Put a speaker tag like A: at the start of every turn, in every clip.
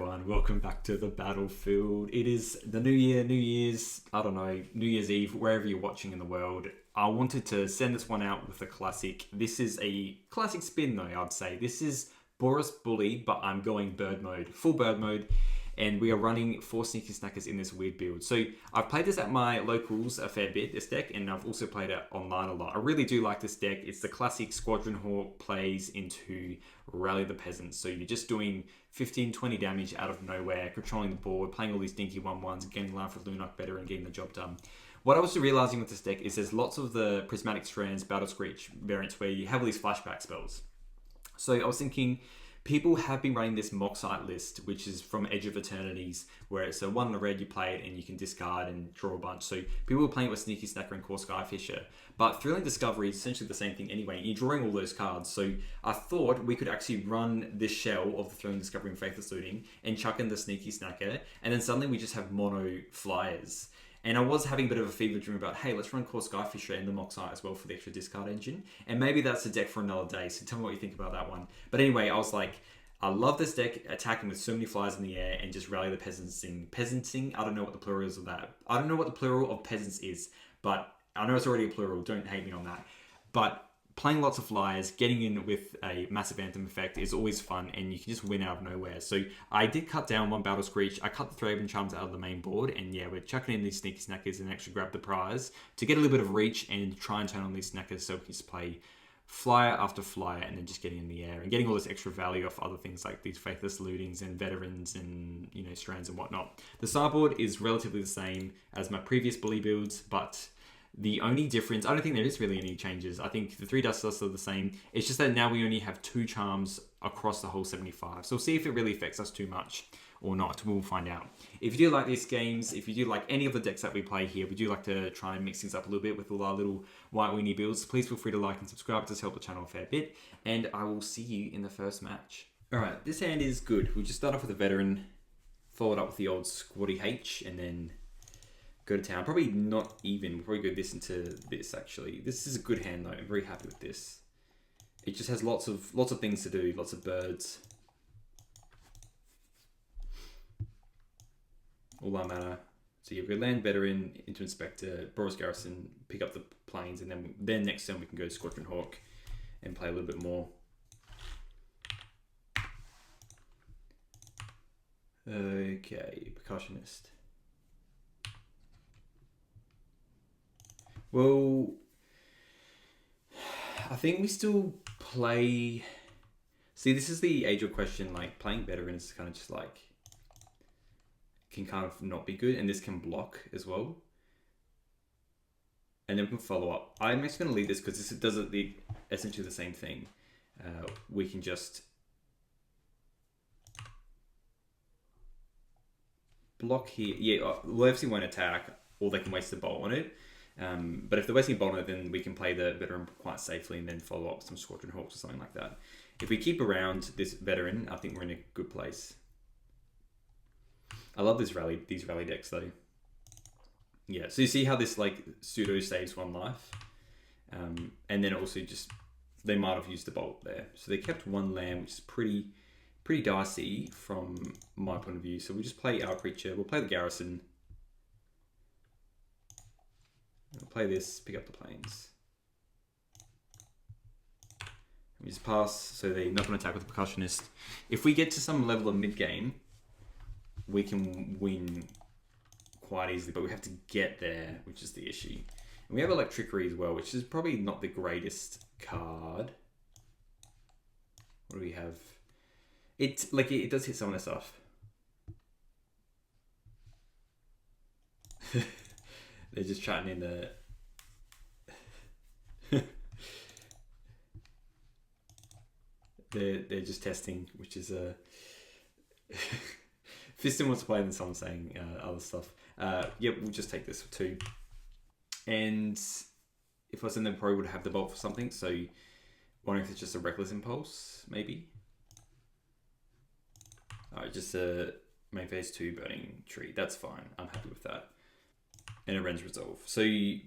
A: everyone, welcome back to the battlefield. It is the new year, New Year's, I don't know, New Year's Eve, wherever you're watching in the world. I wanted to send this one out with a classic. This is a classic spin though, I'd say. This is Boris Bully, but I'm going bird mode, full bird mode. And we are running 4 Sneaky Snackers in this weird build. So I've played this at my locals a fair bit, this deck, and I've also played it online a lot. I really do like this deck. It's the classic Squadron Hawk plays into Rally the Peasants. So you're just doing 15, 20 damage out of nowhere, controlling the board, playing all these dinky 1/1s, getting Life with Lunok better and getting the job done. What I was realizing with this deck is there's lots of the Prismatic Strands, Battle Screech variants where you have all these flashback spells. So I was thinking, people have been running this Moxite list, which is from Edge of Eternities, where it's a 1 in a red, you play it and you can discard and draw a bunch. So people were playing with Sneaky Snacker and Core Skyfisher. But Thrilling Discovery is essentially the same thing anyway. You're drawing all those cards. So I thought we could actually run this shell of the Thrilling Discovery and Faithless Looting and chuck in the Sneaky Snacker. And then suddenly we just have mono flyers. And I was having a bit of a fever dream about, hey, let's run Core Skyfisher and the Moxite as well for the extra discard engine. And maybe that's a deck for another day, so tell me what you think about that one. But anyway, I was like, I love this deck attacking with so many flies in the air and just Rally the Peasantsing. Peasantsing, I don't know what the plural is of that. I don't know what the plural of peasants is, but I know it's already a plural, don't hate me on that. But playing lots of flyers, getting in with a massive anthem effect is always fun, and you can just win out of nowhere. So I did cut down 1 Battle Screech. I cut the 3 Open Charms out of the main board, and yeah, we're chucking in these Sneaky Snackers and actually grab the prize to get a little bit of reach and try and turn on these Snackers so we can just play flyer after flyer and then just getting in the air and getting all this extra value off other things like these Faithless Lootings and Veterans and, you know, Strands and whatnot. The sideboard is relatively the same as my previous Bully builds, but the only difference, I don't think there is really any changes. I think the 3 Dust Dusts are the same. It's just that now we only have 2 charms across the whole 75. So we'll see if it really affects us too much or not. We'll find out. If you do like these games, if you do like any of the decks that we play here, we do like to try and mix things up a little bit with all our little white weenie builds. Please feel free to like and subscribe. It does help the channel a fair bit. And I will see you in the first match. All right, this hand is good. We'll just start off with a Veteran, followed up with the old Squatty H, and then go to town. Probably not even. We'll probably go this into this, actually. This is a good hand, though. I'm very happy with this. It just has lots of things to do. Lots of birds. All our mana. So you go land Veteran into Inspector, Boros Garrison, pick up the planes, and then next turn we can go to Squadron Hawk and play a little bit more. Okay, Percussionist. Well, I think we still play... See, this is the age-old question, like, playing Veterans is kind of just like... can kind of not be good, and this can block as well. And then we can follow up. I'm just going to leave this because this does essentially the same thing. We can just block here. Yeah, we'll obviously won't attack, or they can waste a bolt on it. But if they're wasting a bolt on it, then we can play the Veteran quite safely and then follow up with some Squadron Hawks or something like that. If we keep around this Veteran, I think we're in a good place. I love these rally decks though. Yeah, so you see how this like pseudo saves 1 life, and then also just they might have used the bolt there, so they kept 1 land, which is pretty dicey from my point of view. So we just play our creature. We'll play the Garrison. We'll play this. Pick up the planes. We just pass, so they're not going to attack with the Percussionist. If we get to some level of mid game, we can win quite easily, but we have to get there, which is the issue. And we have Electrickery as well, which is probably not the greatest card. What do we have? It does hit some of the stuff. They're just chatting in the... they're just testing, which is a... Fiston wants to play, and someone's saying other stuff. Yep, we'll just take this for 2. And if I was in there, probably would have the bolt for something. So, wondering if it's just a Reckless Impulse, maybe. Alright, just a main phase 2 Burning Tree. That's fine. I'm happy with that. And a Ren's Resolve. So,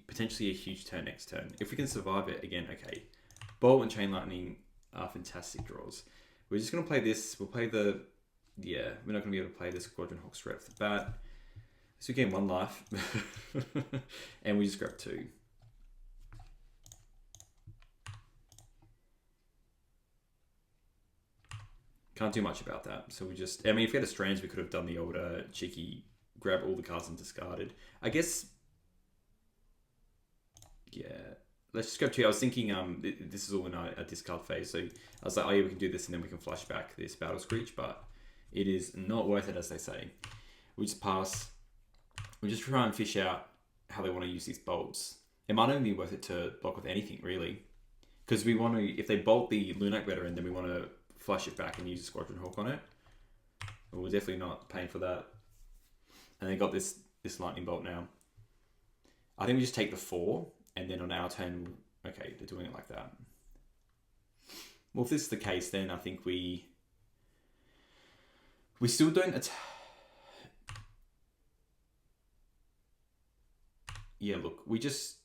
A: potentially a huge turn next turn. If we can survive it, again, okay. Bolt and Chain Lightning are fantastic draws. We're just going to play this. We'll play the Yeah, we're not going to be able to play the Squadron Hawk straight off the bat. So we gain 1 life. And we just grab 2. Can't do much about that. So we just... I mean, if we had a Strands, we could have done the older cheeky grab all the cards and discarded. I guess... Yeah. Let's just go to... I was thinking this is all in a discard phase. So I was like, oh yeah, we can do this and then we can flash back this Battle Screech. But it is not worth it, as they say. We just pass. We just try and fish out how they want to use these bolts. It might only be worth it to block with anything, really. Because we want to... If they bolt the Lunak Veteran, then we want to... flash it back and use a Squadron Hawk on it. But we're definitely not paying for that. And they got this lightning bolt now. I think we just take the 4, and then on our turn, okay, they're doing it like that. Well, if this is the case, then I think we still don't. Yeah, look, we just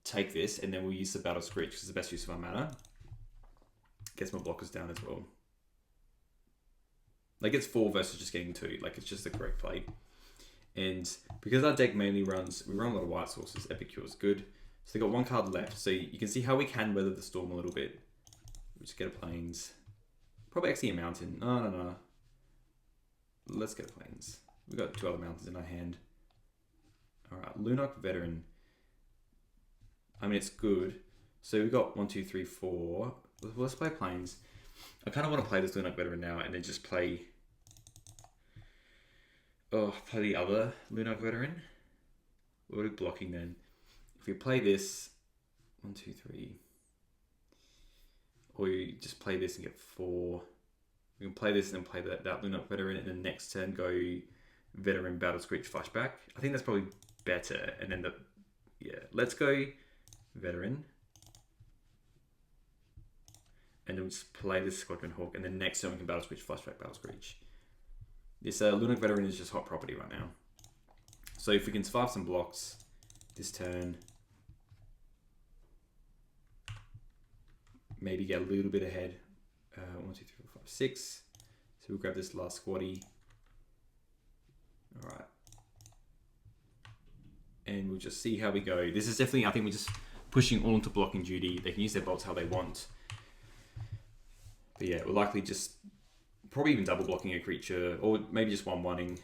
A: take this, and then we'll use the Battle Screech because it's the best use of our mana. Gets more blockers down as well. Like, it's 4 versus just getting 2. Like, it's just the correct play. And because our deck mainly runs... We run a lot of white sources. Epicure is good. So they got 1 card left. So you can see how we can weather the storm a little bit. We just get a Plains. Probably actually a mountain. No. Let's get a Plains. We've got 2 other mountains in our hand. Alright, Lunak Veteran. I mean, it's good. So we've got 1, 2, 3, 4... Let's play Plains. I kind of want to play this Lunak Veteran now and then just play... play the other Lunak Veteran. What are we blocking then? If we play this... 1, 2, 3... Or you just play this and get 4. We can play this and then play that Lunak Veteran and then next turn go Veteran Battle Screech Flashback. I think that's probably better. And then let's go Veteran. And then we'll just play this Squadron Hawk, and then next turn we can Battle Screech, Flashback, Battle Screech. This Lunak Veteran is just hot property right now. So if we can survive some blocks this turn, maybe get a little bit ahead. 1, 2, 3, 4, 5, 6. So we'll grab this last squaddy. All right. And we'll just see how we go. This is definitely, I think we're just pushing all into blocking duty. They can use their bolts how they want. But yeah, we're likely just probably even double blocking a creature, or maybe just 1-1ing.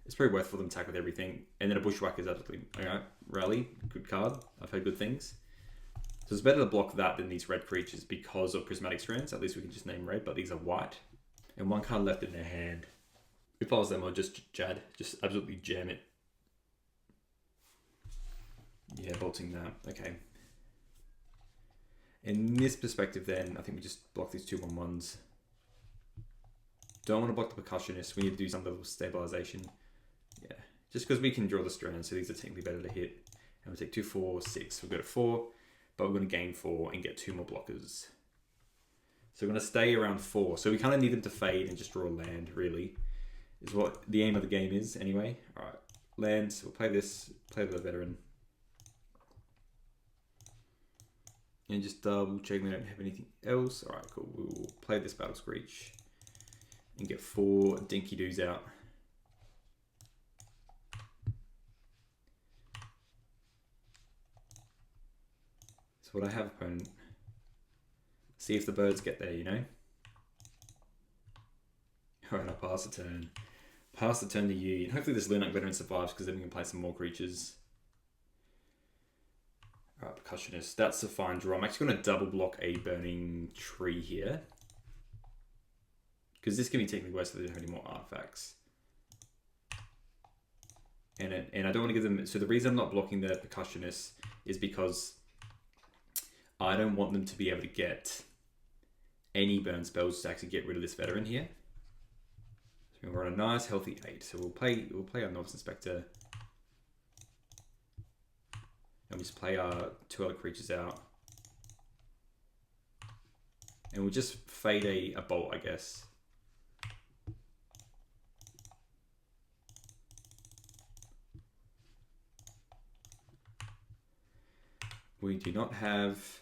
A: It's probably worth for them to attack with everything. And then a Bushwhacker is absolutely, alright, Rally, good card. I've heard good things. So it's better to block that than these red creatures because of Prismatic Strands. At least we can just name red, but these are white. And 1 card left in their hand. If I was them, I'd just absolutely jam it. Yeah, bolting that. Okay. In this perspective then, I think we just block these 2/1/1s. Don't want to block the Percussionist. We need to do some level of stabilization. Yeah, just because we can draw the Strands, so these are technically better to hit. And we take 2, 4, 6. We've got a 4, but we're going to gain 4 and get 2 more blockers. So we're going to stay around 4. So we kind of need them to fade and just draw a land, really. Is what the aim of the game is, anyway. Alright, land. So we'll play this, play the Veteran. And just double check we don't have anything else. Alright, cool. We'll play this Battle Screech and get 4 Dinky Doos out. So what I have, opponent. See if the birds get there, you know? Alright, I'll pass the turn. Pass the turn to you. And hopefully this Lunak Veteran survives because then we can play some more creatures. Alright, Percussionist. That's a fine draw. I'm actually going to double block a Burning Tree here. Because this can be technically worse if they don't have any more artifacts. And I don't want to give them... So the reason I'm not blocking the Percussionist is because I don't want them to be able to get any burn spells to actually get rid of this Veteran here. So we're on a nice healthy 8. So we'll play our Novice Inspector. And we just play our 2 other creatures out. And we'll just fade a bolt, I guess. We do not have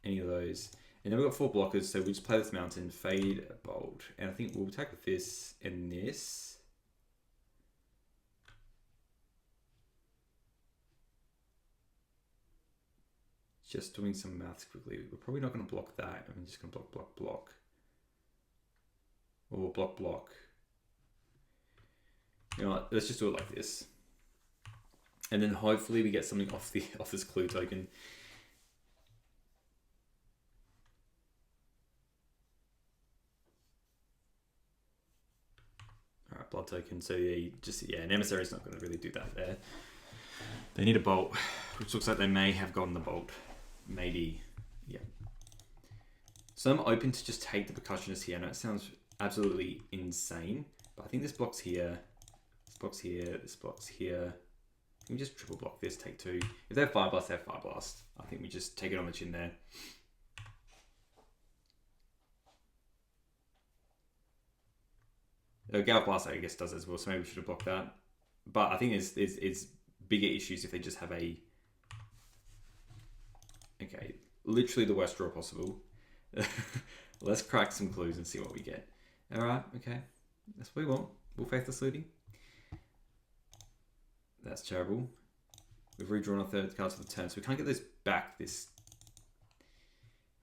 A: any of those. And then we've got 4 blockers, so we just play this mountain, fade a bolt. And I think we'll attack with this and this. Just doing some maths quickly. We're probably not going to block that. I'm just going to block. Or block. You know what? Let's just do it like this. And then hopefully we get something off this clue token. Alright, blood token. So yeah, an emissary's not going to really do that there. They need a bolt, which looks like they may have gotten the bolt. Maybe. Yeah. So I'm open to just take the percussionist here. I know it sounds absolutely insane, but I think this block's here. This block's here. This block's here. We just triple block this, take 2. If they have Fire Blast, they have Fire Blast. I think we just take it on the chin there. Gale Blast, I guess, does as well, so maybe we should have blocked that. But I think it's bigger issues if they just have a... Okay, literally the worst draw possible. Let's crack some clues and see what we get. Alright, okay. That's what we want. We'll Faithless Looting. That's terrible. We've redrawn our 3rd card for the turn, so we can't get those back this...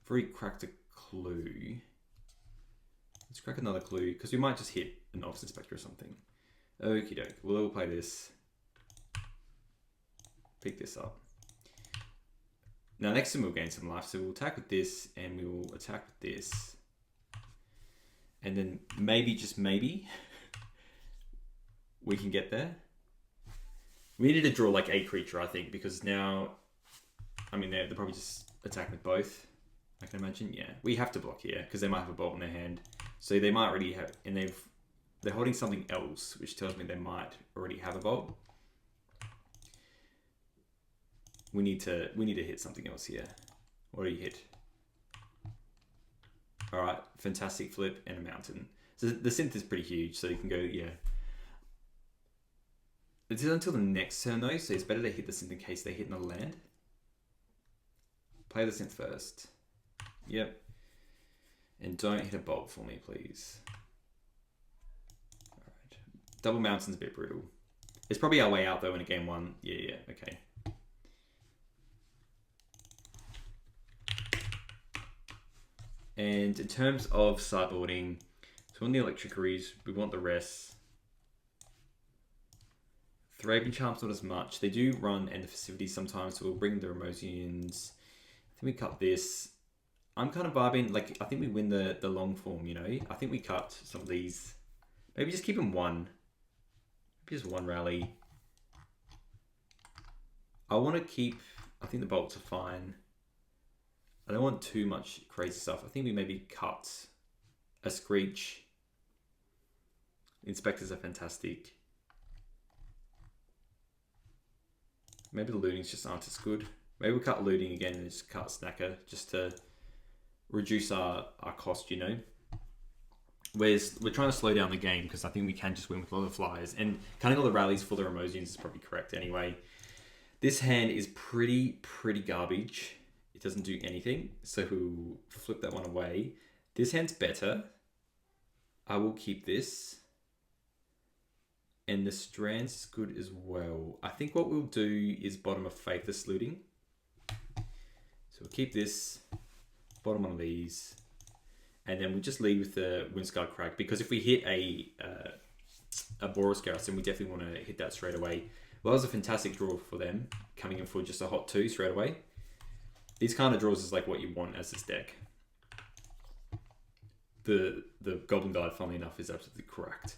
A: If we cracked a clue... Let's crack another clue, because we might just hit an Office Inspector or something. Okie doke. We'll play this. Pick this up. Now next time we'll gain some life, so we'll attack with this, and we will attack with this. And then maybe, just maybe, we can get there. We needed to draw like a creature, I think, because now, I mean, they're probably just attacking with both, I can imagine. Yeah, we have to block here, because they might have a bolt in their hand. So they might already have, and they're holding something else, which tells me they might already have a bolt. We need to hit something else here. What do you hit? All right, fantastic flip and a mountain. So the synth is pretty huge, so you can go, yeah. It's until the next turn though, so it's better to hit the synth in case they hit another land. Play the synth first. Yep. And don't hit a bolt for me, please. All right. Double mountain's a bit brutal. It's probably our way out though in a game 1. Yeah, okay. And in terms of sideboarding, so on the Electricaries, we want the rest. Thraben Charm's not as much. They do run End of Festivity sometimes, so we'll bring the Remosians. I think we cut this. I'm kind of vibing, like, I think we win the long form, you know? I think we cut some of these. Maybe just keep them 1. Maybe just 1 rally. I want to keep, I think the bolts are fine. I don't want too much crazy stuff. I think we maybe cut a Screech. Inspectors are fantastic. Maybe the lootings just aren't as good. Maybe we cut looting again and just cut Snacker just to reduce our cost, you know. We're trying to slow down the game because I think we can just win with a lot of flyers. And cutting all the rallies for the Remosians is probably correct anyway. This hand is pretty garbage. It doesn't do anything. So we'll flip that one away. This hand's better. I will keep this. And the Strand's is good as well. I think what we'll do is bottom of Faithless Looting. So we'll keep this, bottom one of these, and then we just lead with the Windscarred Crag, because if we hit a Boros Garrison, we definitely want to hit that straight away. Well, that was a fantastic draw for them, coming in for just a hot 2 straight away. These kind of draws is like what you want as this deck. The Goblin Guide, funnily enough, is absolutely correct.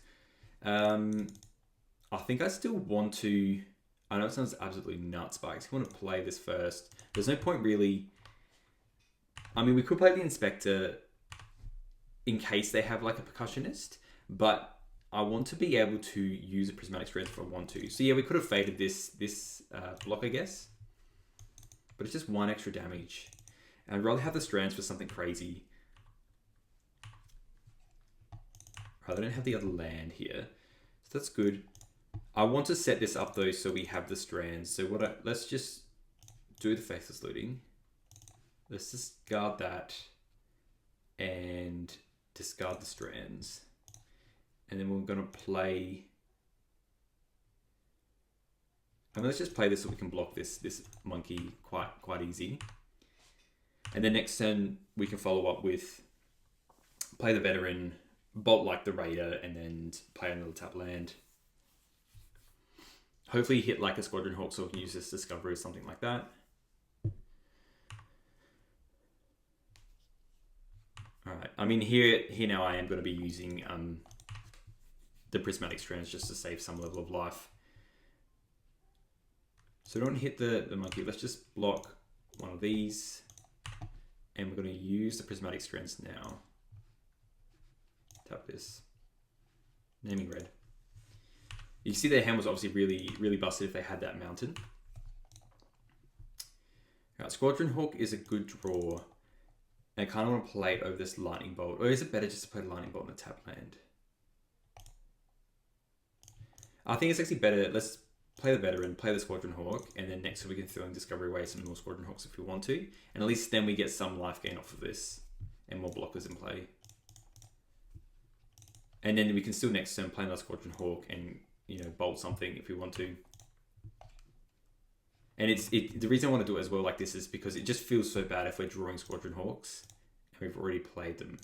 A: I think I still want to... I know it sounds absolutely nuts, but I just want to play this first. There's no point really... I mean, we could play the Inspector in case they have like a Percussionist, but I want to be able to use a Prismatic Strength if I want to. So yeah, we could have faded this block, I guess. But it's just 1 extra damage. And I'd rather have the Strands for something crazy. Right, I don't have the other land here. So that's good. I want to set this up though so we have the Strands. So let's just do the Faithless Looting. Let's just guard that. and discard the strands. And then we're going to play... I mean, let's just play this so we can block this monkey quite easy. And then next turn, we can follow up with play the veteran, bolt like the raider, and then play another tap land. Hopefully hit like a squadron hawk so we can use this discovery or something like that. Alright, I mean here now I am going to be using the prismatic strands just to save some level of life. So don't hit the monkey, let's just block one of these. And we're going to use the prismatic strands now. Tap this. Naming red. You can see their hand was obviously really busted if they had that mountain. Alright, Squadron Hawk is a good draw. And I kind of want to play it over this lightning bolt. Or is it better just to play the lightning bolt on a tap land? I think it's actually better. Let's play the veteran, play the Squadron Hawk, and then next we can throw in Discovery away some more Squadron Hawks if we want to. And at least then we get some life gain off of this and more blockers in play. And then we can still next turn play another Squadron Hawk and, you know, bolt something if we want to. And the reason I want to do it as well like this is because it just feels so bad if we're drawing Squadron Hawks and we've already played them.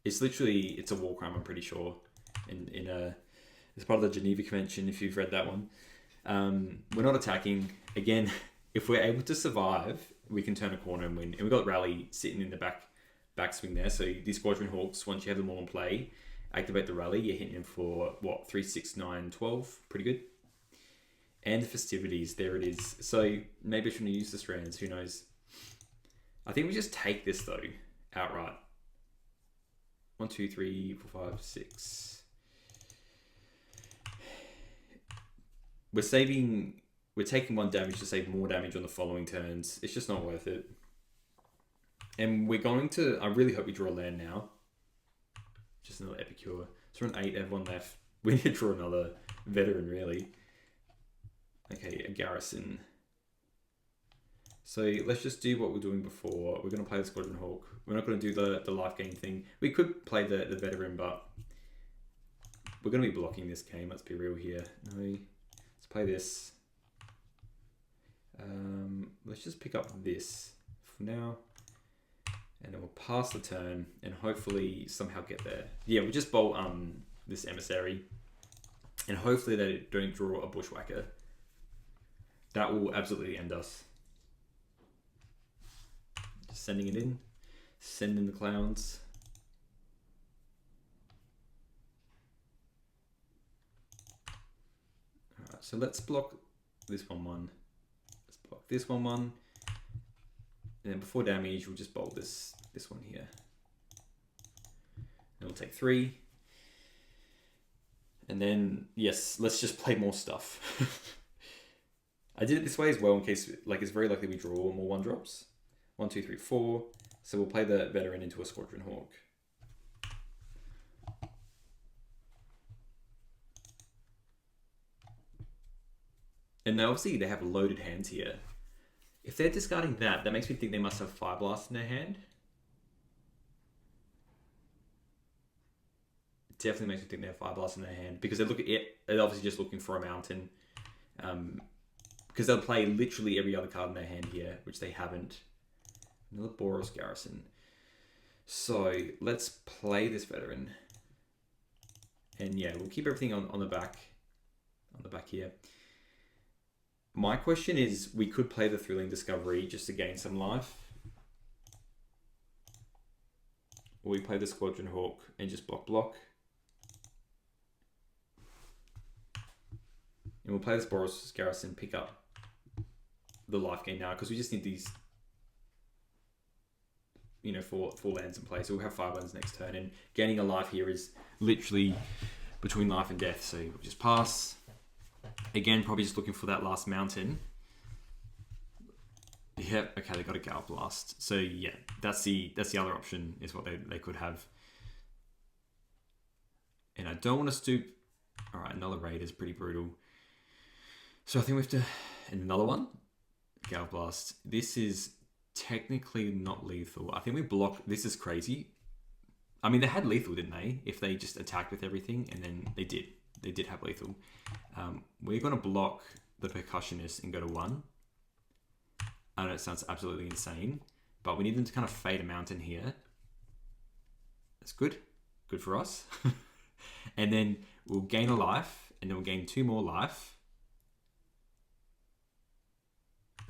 A: It's a war crime, I'm pretty sure. It's part of the Geneva Convention, if you've read that one. We're not attacking. Again, if we're able to survive, we can turn a corner and win. And we've got Rally sitting in the backswing there. So these Squadron Hawks, once you have them all in play, activate the Rally. You're hitting them for, what, 3, 6, 9, 12? Pretty good. And the Festivities, there it is. So maybe I shouldn't use the strands, who knows. I think we just take this, though, outright. 1, 2, 3, 4, 5, 6... We're taking 1 damage to save more damage on the following turns. It's just not worth it. And we're going to, I really hope we draw a land now. Just another Epicure. So we're on 8, everyone left. We need to draw another veteran, really. Okay, a garrison. So let's just do what we're doing before. We're going to play the Squadron Hawk. We're not going to do the life gain thing. We could play the veteran, but we're going to be blocking this game. Let's be real here. No. Play this. Let's just pick up this for now. And then we'll pass the turn and hopefully somehow get there. Yeah, we'll just bolt this emissary. And hopefully they don't draw a bushwhacker. That will absolutely end us. Just sending it in. Sending the clowns. So let's block this 1-1. Let's block this 1-1. And then before damage, we'll just bolt this one here. And we'll take 3. And then, yes, let's just play more stuff. I did it this way as well in case, like, it's very likely we draw more 1-drops. 1, 2, 3, 4. So we'll play the veteran into a Squadron Hawk. And obviously they have loaded hands here. If they're discarding that makes me think they must have Fire Blast in their hand. It definitely makes me think they have Fire Blast in their hand because they're obviously just looking for a mountain. Because they'll play literally every other card in their hand here, which they haven't. Another Boros Garrison. So let's play this veteran. And yeah, we'll keep everything on the back. On the back here. My question is, we could play the Thrilling Discovery just to gain some life. Or we play the Squadron Hawk and just block. And we'll play this Boros Garrison, pick up the life gain now, because we just need these, you know, four lands in play. So we'll have 5 lands next turn, and gaining a life here is literally between life and death. So we'll just pass. Again, probably just looking for that last mountain. Yep, okay, they got a Gale Blast. So yeah, that's the other option, is what they could have. And I don't want to stoop. Alright, another raid is pretty brutal. So I think we have to... And another one. Gale Blast. This is technically not lethal. I think we block. This is crazy. I mean, they had lethal, didn't they? If they just attacked with everything, and then they did. They did have lethal. We're going to block the percussionist and go to 1. I know it sounds absolutely insane, but we need them to kind of fade a mountain here. That's good. Good for us. And then we'll gain a life, and then we'll gain 2 more life.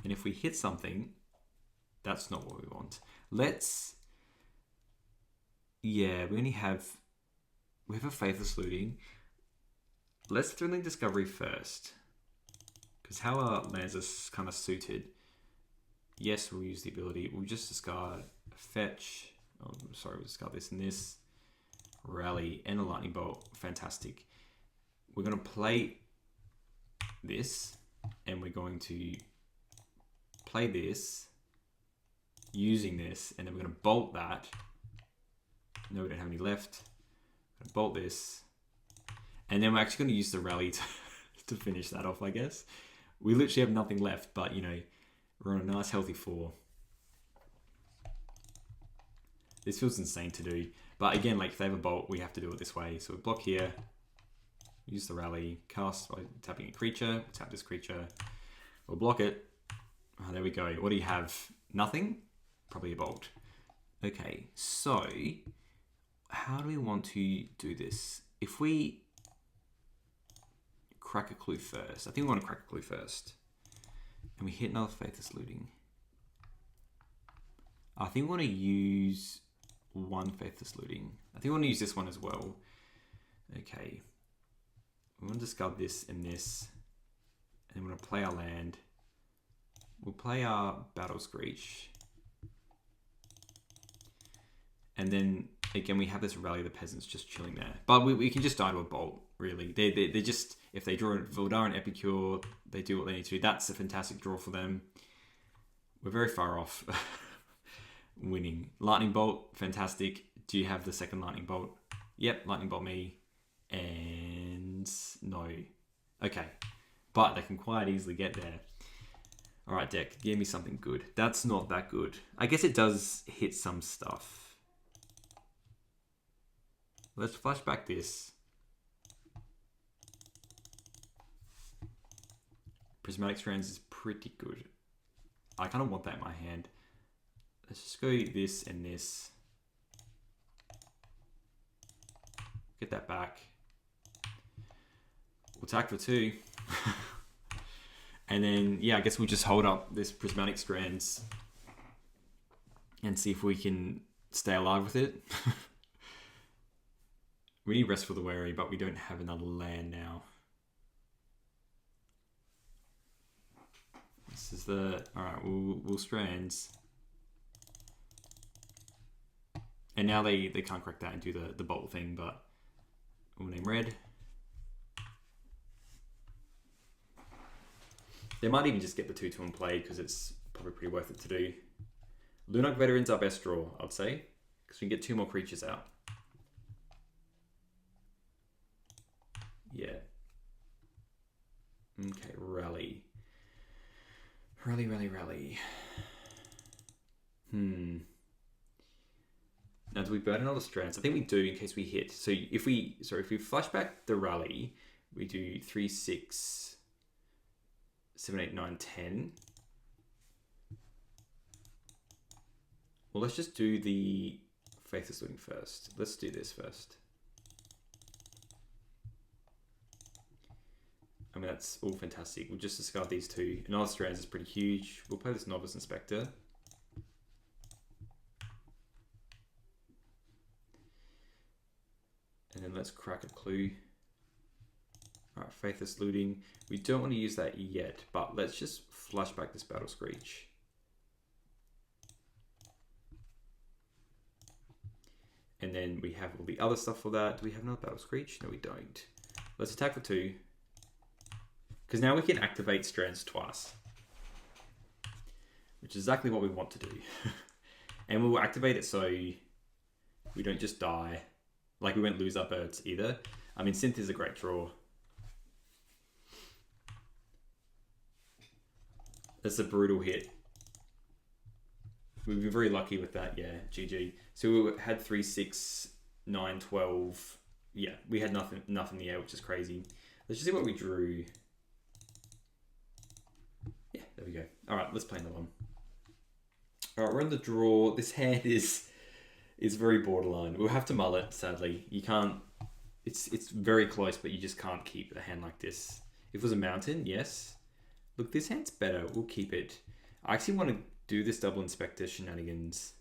A: And if we hit something, that's not what we want. Let's... Yeah, we have a Faithless Looting. Let's Thrilling Discovery first. Because how our lands are kind of suited. Yes, we'll use the ability. We'll just discard Fetch. Oh, sorry, we'll discard this and this. Rally and a Lightning Bolt. Fantastic. We're going to play this. And we're going to play this. Using this. And then we're going to bolt that. No, we don't have any left. I'm going to bolt this. And then we're actually going to use the rally to finish that off, I guess. We literally have nothing left, but, you know, we're on a nice, healthy 4. This feels insane to do. But again, like, if they have a bolt, we have to do it this way. So we block here. Use the rally. Cast by tapping a creature. We'll tap this creature. We'll block it. Oh, there we go. What do you have? Nothing? Probably a bolt. Okay, so... how do we want to do this? If we crack a clue first, I think we want to crack a clue first, and we hit another Faithless Looting. I think we want to use 1 Faithless Looting. I think we want to use this one as well. Okay, we want to discard this and this, and we're going to play our land. We'll play our Battle Screech, and then again, we have this Rally of the Peasants just chilling there. But we can just die to a bolt, really. They just, if they draw a Vildar and Epicure, they do what they need to do. That's a fantastic draw for them. We're very far off winning. Lightning Bolt, fantastic. Do you have the second Lightning Bolt? Yep, Lightning Bolt me. And no. Okay. But they can quite easily get there. All right, deck, give me something good. That's not that good. I guess it does hit some stuff. Let's flash back this. Prismatic Strands is pretty good. I kind of want that in my hand. Let's just go this and this. Get that back. We'll attack for 2. And then, yeah, I guess we'll just hold up this Prismatic Strands and see if we can stay alive with it. We need Rest for the Weary, but we don't have another land now. This is the... Alright, we'll Strands. And now they can't crack that and do the bolt thing, but we'll name red. They might even just get the 2/2 in play because it's probably pretty worth it to do. Lunarch Veteran's our best draw, I'd say, because we can get 2 more creatures out. Yeah. Okay, rally. Rally. Now, do we burn all the strands? I think we do in case we hit. So if we flash back the rally, we do 3, 6, 7, 8, 9, 10. Well, let's just do the Faithless Looting first. Let's do this first. I mean, that's all fantastic. We'll just discard these 2. Another Strands is pretty huge. We'll play this Novice Inspector. And then let's crack a clue. Alright, Faithless Looting. We don't want to use that yet, but let's just flash back this Battle Screech. And then we have all the other stuff for that. Do we have another Battle Screech? No, we don't. Let's attack for 2. Because now we can activate Strands twice. Which is exactly what we want to do. And we will activate it so we don't just die. Like we won't lose our birds either. I mean, Synth is a great draw. That's a brutal hit. We've been very lucky with that, yeah. GG. So we had 3, 6, 9, 12. Yeah, we had nothing in the air, which is crazy. Let's just see what we drew. Yeah, there we go. All right, let's play another one. All right, we're on the draw. This hand is very borderline. We'll have to mull it, sadly. You can't... It's very close, but you just can't keep a hand like this. If it was a mountain, yes. Look, this hand's better. We'll keep it. I actually want to do this double inspector shenanigans.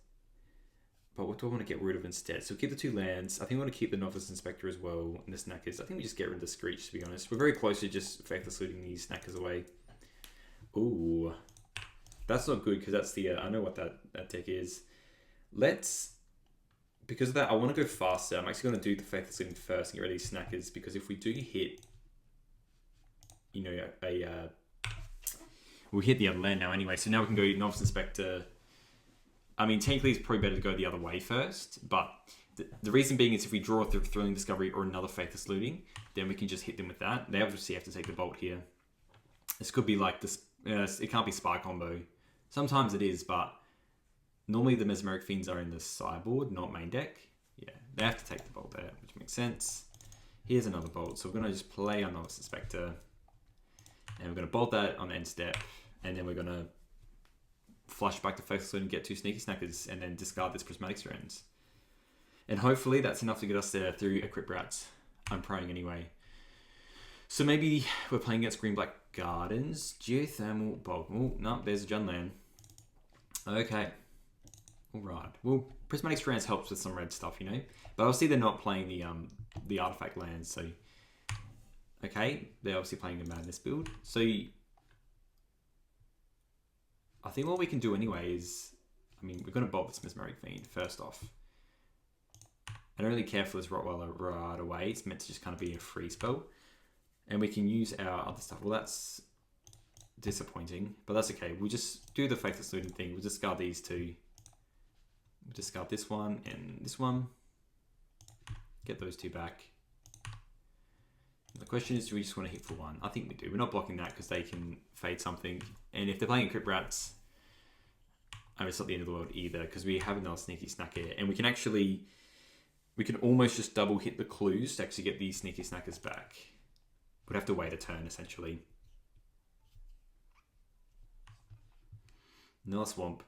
A: But what do I want to get rid of instead? So we'll keep the 2 lands. I think we want to keep the novice inspector as well. And the snackers. I think we just get rid of the screech, to be honest. We're very close to just faithless looting these snackers away. Ooh. That's not good, because that's the... I know what that deck is. Let's... Because of that, I want to go faster. I'm actually going to do the faithless looting first and get rid of these snackers. Because if we do hit... You know, we'll hit the other land now anyway. So now we can go novice inspector... I mean, technically it's probably better to go the other way first, but the reason being is if we draw a thrilling discovery or another faithless looting, then we can just hit them with that. They obviously have to take the bolt here. This could be like this, it can't be spy combo. Sometimes it is, but normally the Mesmeric Fiends are in the sideboard, not main deck. Yeah, they have to take the bolt there, which makes sense. Here's another bolt, so we're going to just play our novice inspector, and we're going to bolt that on end step, and then we're going to flush back to faithless looting and get 2 sneaky snackers, and then discard this prismatic strands. And hopefully that's enough to get us there through a Crypt Rats. I'm praying anyway. So maybe we're playing against Green-Black Gardens. Geothermal Bulk. Oh, no, there's a Jund land. Okay. Alright. Well, prismatic strands helps with some red stuff, you know? But obviously they're not playing the artifact lands, so... Okay, they're obviously playing a madness build. So... I think what we can do anyway is, I mean, we're going to bolt this Mesmeric Fiend first off. I don't really care for this Rottweiler right away. It's meant to just kind of be a free spell. And we can use our other stuff. Well, that's disappointing, but that's okay. We'll just do the faithless looting thing. We'll discard these 2. We'll discard this one and this one. Get those 2 back. The question is, do we just want to hit for 1? I think we do. We're not blocking that because they can fade something. And if they're playing Crypt Rats, I mean, it's not the end of the world either, because we have another sneaky snacker. And we can actually, we can almost just double hit the clues to actually get these sneaky snackers back. We'd have to wait a turn, essentially. Another swamp.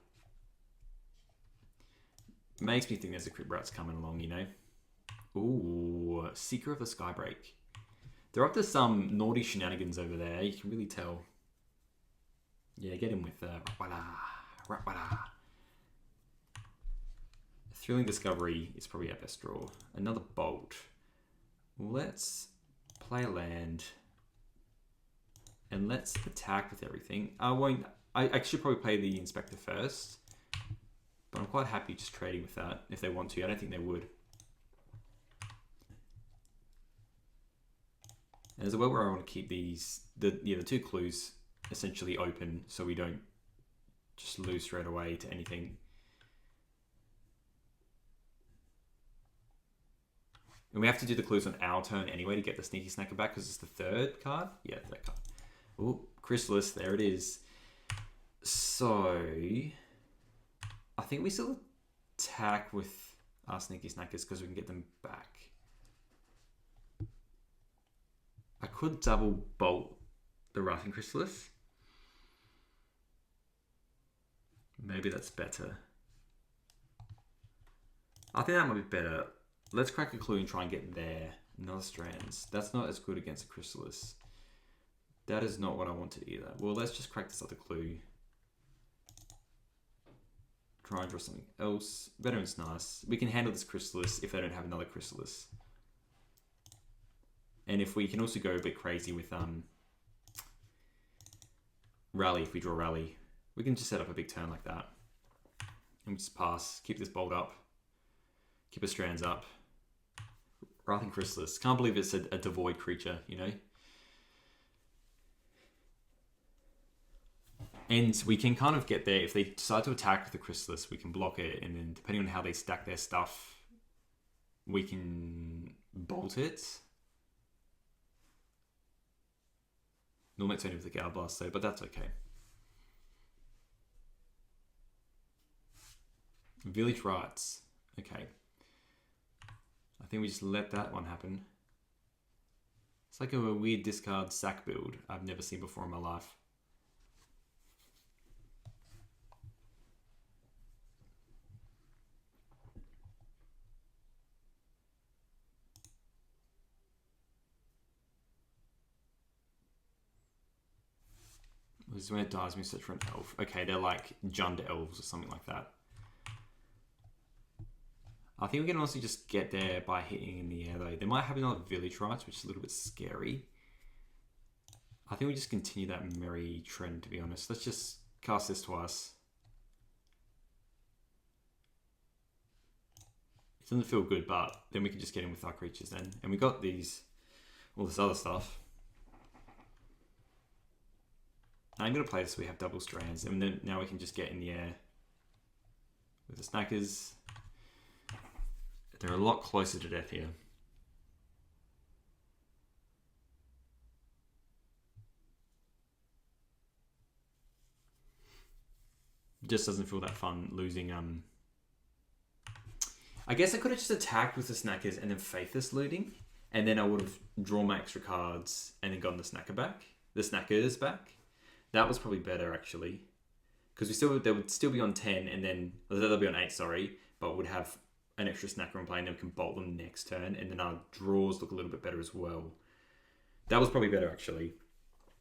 A: Makes me think there's a Crypt Rats coming along, you know? Ooh, Seeker of the Skybreak. They're up to some naughty shenanigans over there. You can really tell. Yeah, get him with Rottweiler. Thrilling Discovery is probably our best draw. Another Bolt. Let's play a land. And let's attack with everything. I should probably play the Inspector first. But I'm quite happy just trading with that if they want to. I don't think they would. And there's a way where I want to keep these, the 2 clues essentially open so we don't just lose straight away to anything. And we have to do the clues on our turn anyway to get the sneaky snacker back because it's the 3rd card. Yeah, 3rd card. Oh, Chrysalis, there it is. So, I think we still attack with our sneaky snackers because we can get them back. I could double bolt the Wrathing Chrysalis. Maybe that's better. I think that might be better. Let's crack a clue and try and get there. Another strands. That's not as good against a Chrysalis. That is not what I wanted either. Well, let's just crack this other clue. Try and draw something else. Veteran's nice. We can handle this Chrysalis if they don't have another Chrysalis. And if we can also go a bit crazy with Rally, if we draw Rally, we can just set up a big turn like that. And we just pass, keep this bolt up, keep our strands up. Wrathing Chrysalis. Can't believe it's a devoid creature, you know? And we can kind of get there. If they decide to attack with the Chrysalis, we can block it. And then depending on how they stack their stuff, we can bolt it. Normally it's only with the Gale Blast though, but that's okay. Village rights. Okay. I think we just let that one happen. It's like a weird discard sack build I've never seen before in my life. This is when it dies when you search for an elf. Okay, they're like Jund elves or something like that. I think we can also just get there by hitting in the air though. They might have another village rights, which is a little bit scary. I think we just continue that merry trend, to be honest. Let's just cast this twice. It doesn't feel good, but then we can just get in with our creatures then. And we got these, all this other stuff. I'm going to play this so we have double strands, and then now we can just get in the air with the snackers. They're a lot closer to death here. It just doesn't feel that fun losing. I guess I could have just attacked with the snackers and then Faithless looting, and then I would have drawn my extra cards and then gotten the snackers back. That was probably better actually, because they would still be on 10, and then they'll be on 8. Sorry, but would have an extra snacker in play, and then we can bolt them next turn, and then our draws look a little bit better as well. That was probably better actually.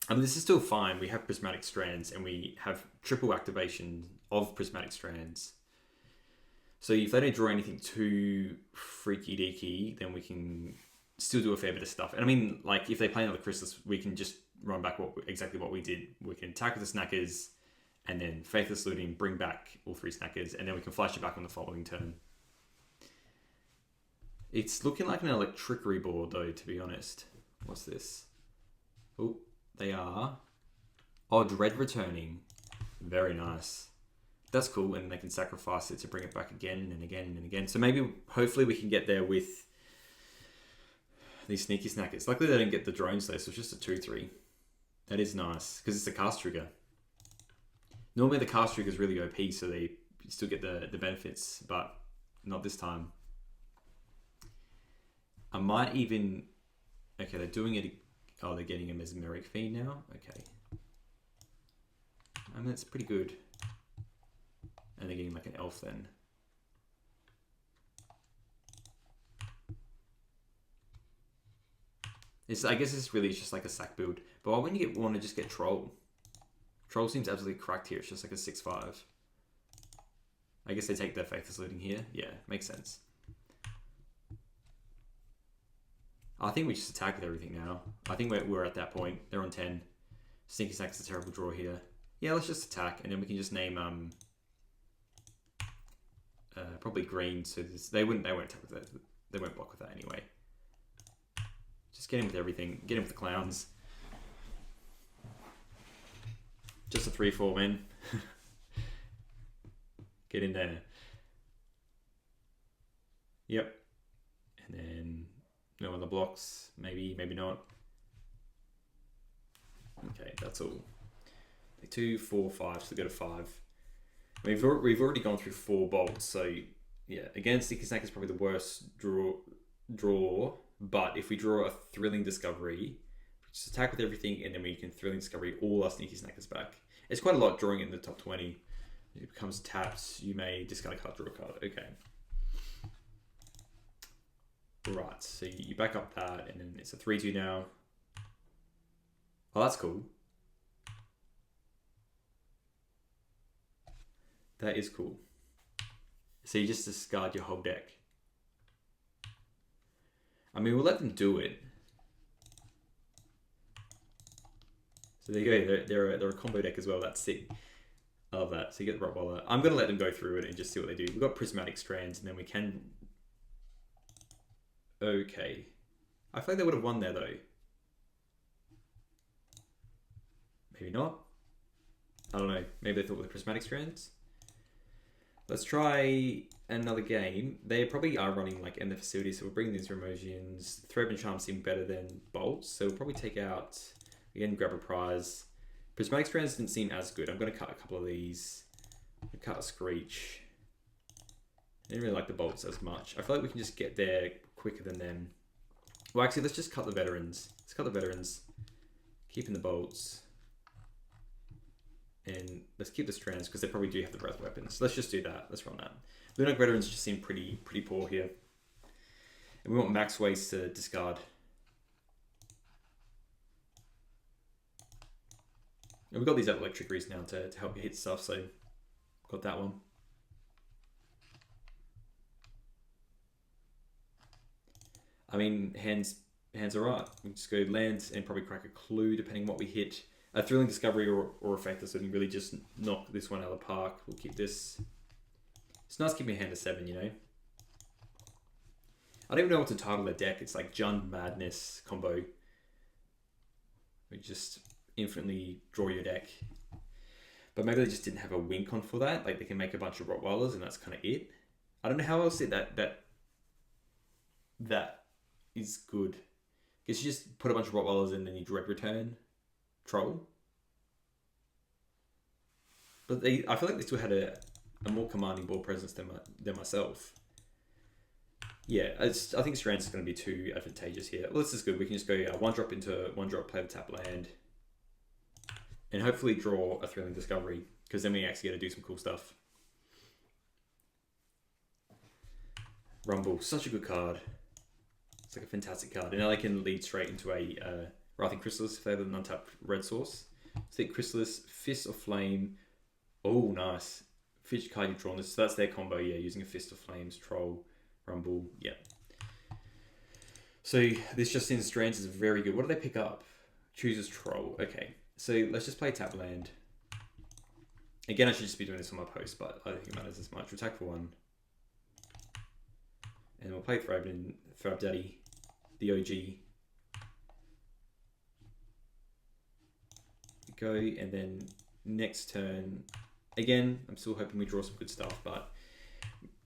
A: I mean, this is still fine. We have Prismatic Strands, and we have triple activation of Prismatic Strands. So if they don't draw anything too freaky deaky, then we can still do a fair bit of stuff. And I mean, like, if they play another Chrysalis, we can just run back exactly what we did. We can attack with the snackers, and then Faithless Looting, bring back all 3 snackers, and then we can flash it back on the following turn. It's looking like an Electrickery board, though, to be honest. What's this? Oh, they are. Oh, Dread returning. Very nice. That's cool, and they can sacrifice it to bring it back again and again and again. So maybe, hopefully, we can get there with these sneaky snackers. Luckily, they didn't get the drones, though, so it's just a 2/3. That is nice, because it's a cast trigger. Normally, the cast trigger is really OP, so they still get the benefits, but not this time. I might even... Okay, they're doing it... Oh, they're getting a Mesmeric Fiend now? Okay. I mean, that's pretty good. And they're getting like an elf then. I guess it's really just like a sack build. But why wouldn't you want to just get Troll? Troll seems absolutely cracked here. It's just like a 6/5. I guess they take their Faithless Looting here. Yeah, makes sense. I think we just attack with everything now. I think we're at that point. They're on 10. Sneaky Snack's a terrible draw here. Yeah, let's just attack, and then we can just name probably green. So they won't attack with that. They won't block with that anyway. Just get in with everything. Get in with the clowns. Just a 3/4 man. Get in there. Yep. And then no other blocks. Maybe not. Okay, that's all. 2, 4, 5. So go to 5. We've already gone through 4 bolts. So yeah, again, Sneaky Snack is probably the worst draw. But if we draw a Thrilling Discovery, just attack with everything, and then we can Thrilling Discovery all our Sneaky Snackers back. It's quite a lot drawing it in the top 20. It becomes tapped. You may discard a card, draw a card. Okay. Right, so you back up that, and then it's a 3/2 now. Oh, that's cool. That is cool. So you just discard your whole deck. I mean, we'll let them do it. So there you go. They're a combo deck as well. That's sick. I love that. So you get the Rottweiler. I'm going to let them go through it and just see what they do. We've got Prismatic Strands, and then we can... Okay. I feel like they would have won there, though. Maybe not. I don't know. Maybe they thought with the Prismatic Strands. Let's try another game. They probably are running like in the facility, so we'll bring these Remosians. Threadman Charms seem better than Bolts, so we'll probably take out, again, grab a prize. Prismatic Strands didn't seem as good. I'm going to cut a couple of these. Cut a Screech. I didn't really like the bolts as much. I feel like we can just get there quicker than them. Well, actually, let's just cut the veterans. Let's cut the veterans. Keeping the bolts. And let's keep the strands because they probably do have the breath weapons. So let's just do that. Let's run that. Lunar veterans just seem pretty poor here. And we want max ways to discard. And we've got these electric grease now to help you hit stuff, so got that one. I mean, hands are right. We just go land and probably crack a clue depending on what we hit. A thrilling discovery or a faith so we can really just knock this one out of the park. We'll keep this. It's nice keeping a hand of 7, you know. I don't even know what to title the deck. It's like Jund Madness combo. We just infinitely draw your deck. But maybe they just didn't have a win con for that. Like they can make a bunch of Rottweilers and that's kind of it. I don't know how else that is good. Because you just put a bunch of Rottweilers in and then you direct return Troll. But I feel like they still had a more commanding board presence than myself. Yeah, I think Strands is going to be too advantageous here. Well, this is good. We can just go 1-drop into 1-drop, play the tap land. And hopefully draw a thrilling discovery. Because then we actually get to do some cool stuff. Rumble, such a good card. It's like a fantastic card. And now they can lead straight into a Wrathing Chrysalis if they have an untapped red source. So Chrysalis, Fist of Flame. Oh, nice. Fidget card you've drawn this. So that's their combo, yeah, using a Fist of Flames, Troll, Rumble, yeah. So this just in Strands is very good. What do they pick up? Chooses Troll. Okay, so let's just play tap land. Again, I should just be doing this on my post, but I don't think it matters as much. We'll attack for 1. And we'll play Thrab Daddy, the OG. Go, and then next turn, again, I'm still hoping we draw some good stuff, but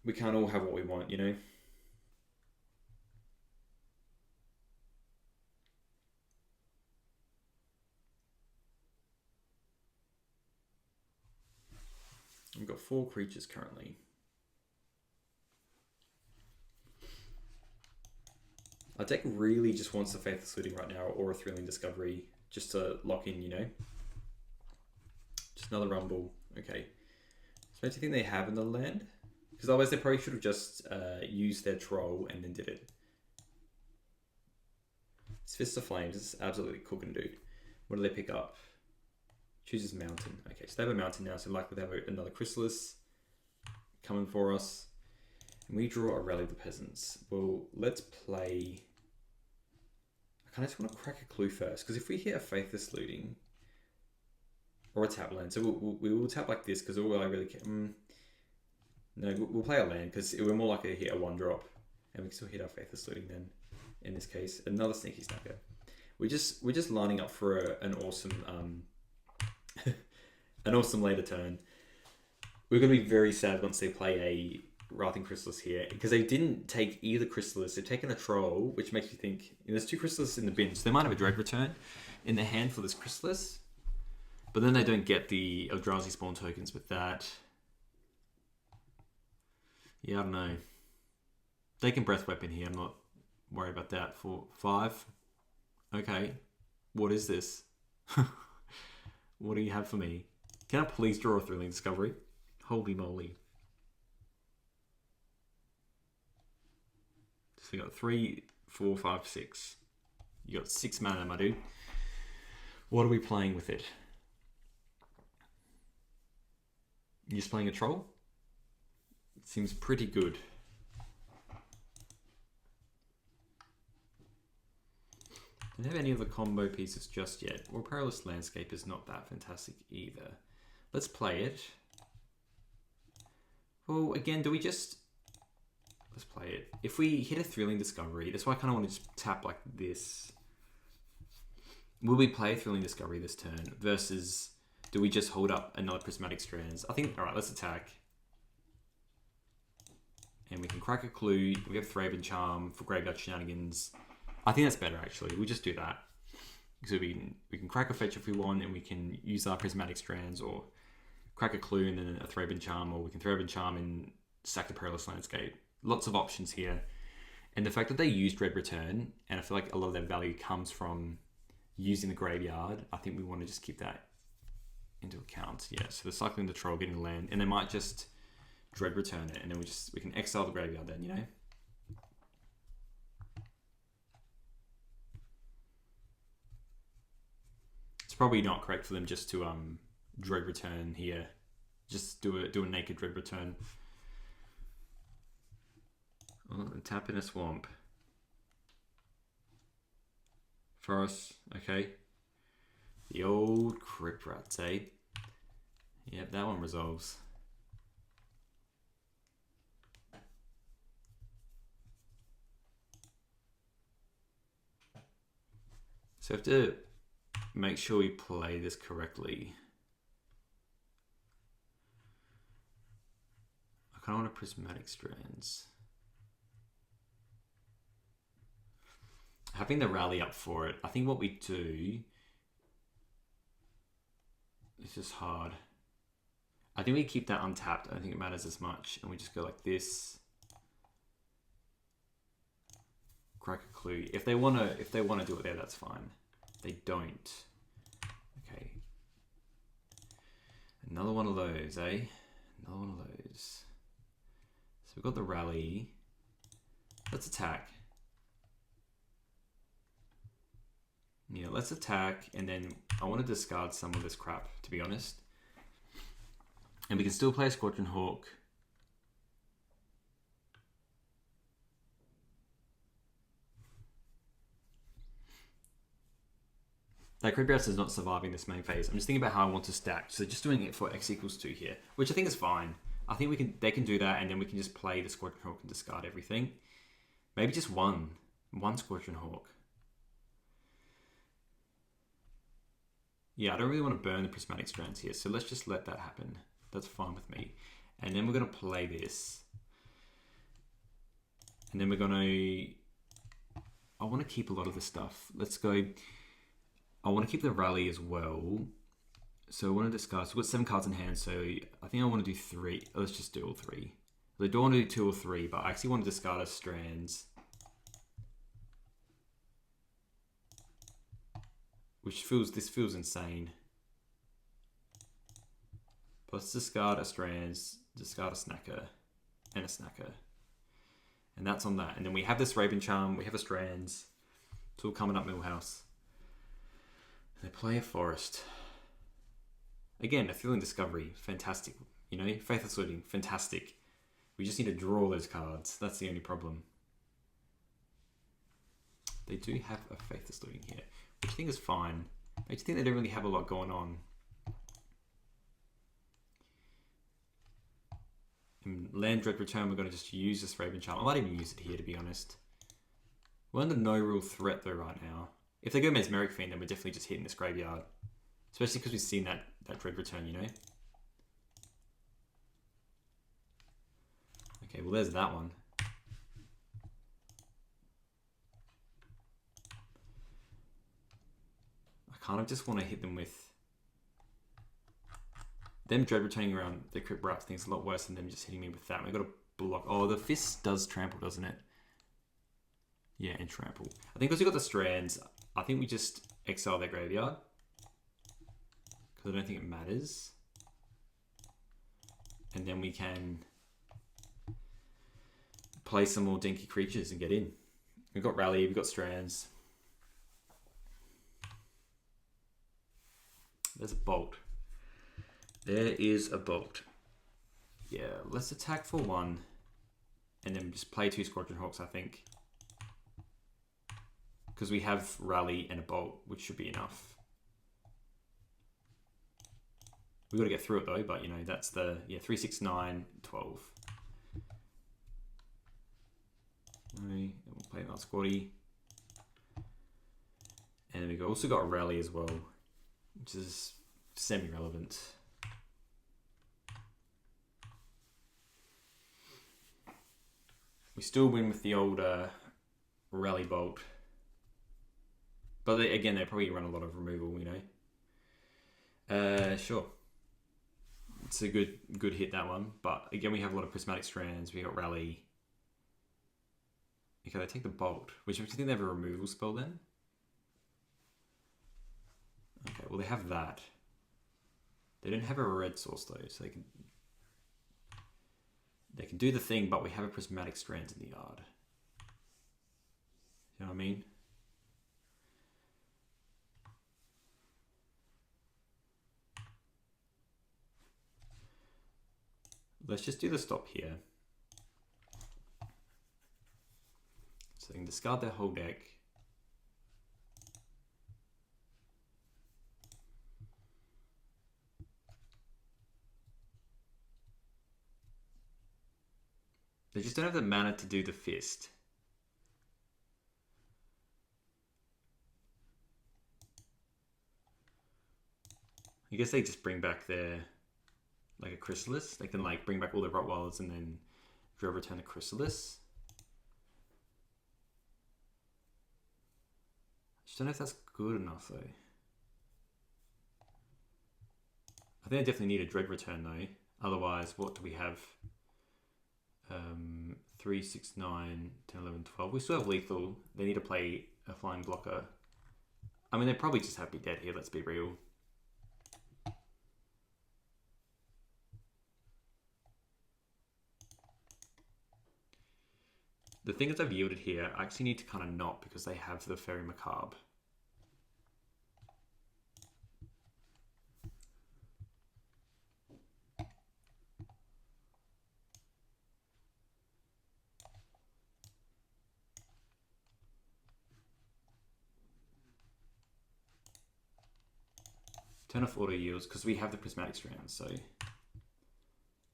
A: we can't all have what we want, you know? We've got 4 creatures currently. Our deck really just wants a Faithless Looting right now or a Thrilling Discovery just to lock in, you know? Just another Rumble. Okay. So do you think they have another land? Because otherwise they probably should have just used their Troll and then did it. It's Fist of Flames. It's absolutely cooking, dude. What do they pick up? Chooses Mountain. Okay, so they have a Mountain now, so likely they have another Chrysalis coming for us. And we draw a Rally the Peasants. Well, let's play... I kind of just want to crack a clue first, because if we hit a Faithless Looting... Or a tap land. So we will tap like this because all I really care. No, we'll play a land because we're more likely to hit a 1-drop, and we can still hit our Faithless Looting then. In this case, another Sneaky Snacker. We're just lining up for an awesome an awesome later turn. We're gonna be very sad once they play a Wrathing Chrysalis here because they didn't take either Chrysalis. They've taken a Troll, which makes you think there's 2 Chrysalis in the bin, so they might have a Dread Return in their hand for this Chrysalis. But then they don't get the Eldrazi spawn tokens with that. Yeah, I don't know. They can Breath Weapon here. I'm not worried about that. For 5. Okay. What is this? What do you have for me? Can I please draw a Thrilling Discovery? Holy moly. So you got 3, 4, 5, 6. You got 6 mana, my dude. What are we playing with it? You're just playing a Troll? It seems pretty good. Don't have any of the combo pieces just yet. Or Perilous Landscape is not that fantastic either. Let's play it. Well, again, do we just... Let's play it. If we hit a Thrilling Discovery, that's why I kind of want to just tap like this. Will we play a Thrilling Discovery this turn versus... Do we just hold up another Prismatic Strands? I think, all right, let's attack. And we can crack a clue. We have Thraben Charm for Graveyard Shenanigans. I think that's better, actually. We'll just do that. So we can crack a fetch if we want, and we can use our Prismatic Strands, or crack a clue and then a Thraben Charm, or we can Thraben Charm and sack the Perilous Landscape. Lots of options here. And the fact that they used Dread Return, and I feel like a lot of their value comes from using the graveyard, I think we want to just keep that into account. Yeah, so they're cycling the Troll, getting land, and they might just Dread Return it, and then we can exile the graveyard then, you know? It's probably not correct for them just to Dread Return here. Just do a naked Dread Return. Oh, tap in a swamp. Forest, okay. The old Crypt Rats, eh? Yep, that one resolves. So we have to make sure we play this correctly. I kind of want a Prismatic Strands. Having the rally up for it, I think what we do, it's just hard. I think we keep that untapped. I don't think it matters as much, and we just go like this. Crack a Clue. If they wanna do it there, that's fine. They don't. Okay. Another one of those, eh? Another one of those. So we've got the rally. Let's attack. Yeah, let's attack, and then I want to discard some of this crap, to be honest. And we can still play a Squadron Hawk. That Crypt Rats is not surviving this main phase. I'm just thinking about how I want to stack. So just doing it for X equals 2 here, which I think is fine. I think they can do that, and then we can just play the Squadron Hawk and discard everything. Maybe just one Squadron Hawk. Yeah, I don't really want to burn the Prismatic Strands here, so let's just let that happen. That's fine with me. And then we're going to play this. And then we're going to... I want to keep a lot of this stuff. Let's go... I want to keep the rally as well. So I want to discard... So we've got 7 cards in hand, so I think I want to do 3. Let's just do all 3. I don't want to do 2 or 3, but I actually want to discard our Strands. This feels insane. But let's discard a Strands, discard a Snacker, and a Snacker. And that's on that. And then we have this Raven Charm, we have a Strands. It's all coming up Millhouse. And they play a Forest. Again, a Feeling Discovery, fantastic. You know, Faithless Looting, fantastic. We just need to draw those cards. That's the only problem. They do have a Faithless Looting here, which I think is fine. I just think they don't really have a lot going on. In Land Dread Return, we're going to just use this Raven Charm. I might even use it here, to be honest. We're under no real threat, though, right now. If they go Mesmeric Fiend, then we're definitely just hitting this graveyard. Especially because we've seen that Dread Return, you know? Okay, well, there's that one. Kind of just want to hit them with them Dread Returning around the Crypt Rats thing's a lot worse than them just hitting me with that. We've got to block. Oh, the Fist does trample, doesn't it? Yeah, and trample. I think because we've got the Strands, I think we just exile their graveyard. Because I don't think it matters. And then we can play some more dinky creatures and get in. We've got Rally, we've got Strands. There's a Bolt. There is a Bolt. Yeah, let's attack for 1. And then just play 2 Squadron Hawks, I think. Because we have Rally and a Bolt, which should be enough. We've got to get through it though, but you know, that's the... Yeah, 3, 6, 9, 12. We'll play that Squaddy. And then we've also got a Rally as well, which is semi-relevant. We still win with the old Rally Bolt. But they probably run a lot of removal, you know. Sure. It's a good hit, that one. But again, we have a lot of prismatic strands. We got rally. Okay, they take the bolt, which makes me think they have a removal spell then. Okay, well they have that. They don't have a red source though, so they can do the thing, but we have a prismatic strands in the yard. You know what I mean? Let's just do the stop here. So they can discard their whole deck. They just don't have the mana to do the fist. I guess they just bring back their, like a Chrysalis. They can like bring back all the Rottweilers and then draw return a Chrysalis. I just don't know if that's good enough though. I think I definitely need a Dread return though. Otherwise, what do we have? 3, 6, 9, 10, 11, 12. We still have lethal. They need to play a flying blocker. I mean, they probably just have to be dead here, let's be real. The thing is I've yielded here, I actually need to kind of not because they have the Fairy Macabre. Turn off auto yields because we have the prismatic strands, so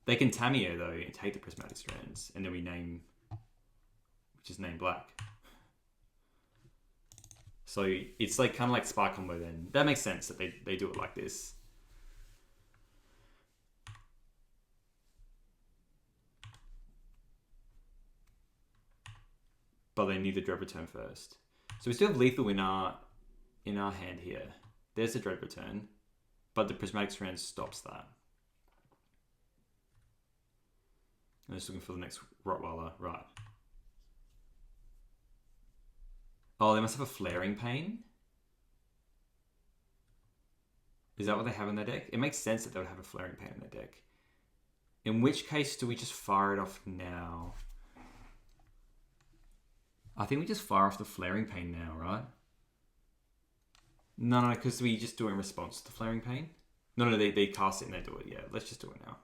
A: they can Tamiyo though and take the prismatic strands, and then we name, which is name black. So it's like kind of like Spark Combo then. That makes sense that they do it like this. But they need the Dread return first. So we still have lethal in our hand here. There's the Dread return. But the prismatic strand stops that. I'm just looking for the next Rottweiler. Right. Oh, they must have a Flaring Pain. Is that what they have in their deck? It makes sense that they would have a Flaring Pain in their deck. In which case, do we just fire it off now? I think we just fire off the Flaring Pain now, right? No, because we just do it in response to the Flaring Pain. No, they cast it and they do it. Yeah, let's just do it now.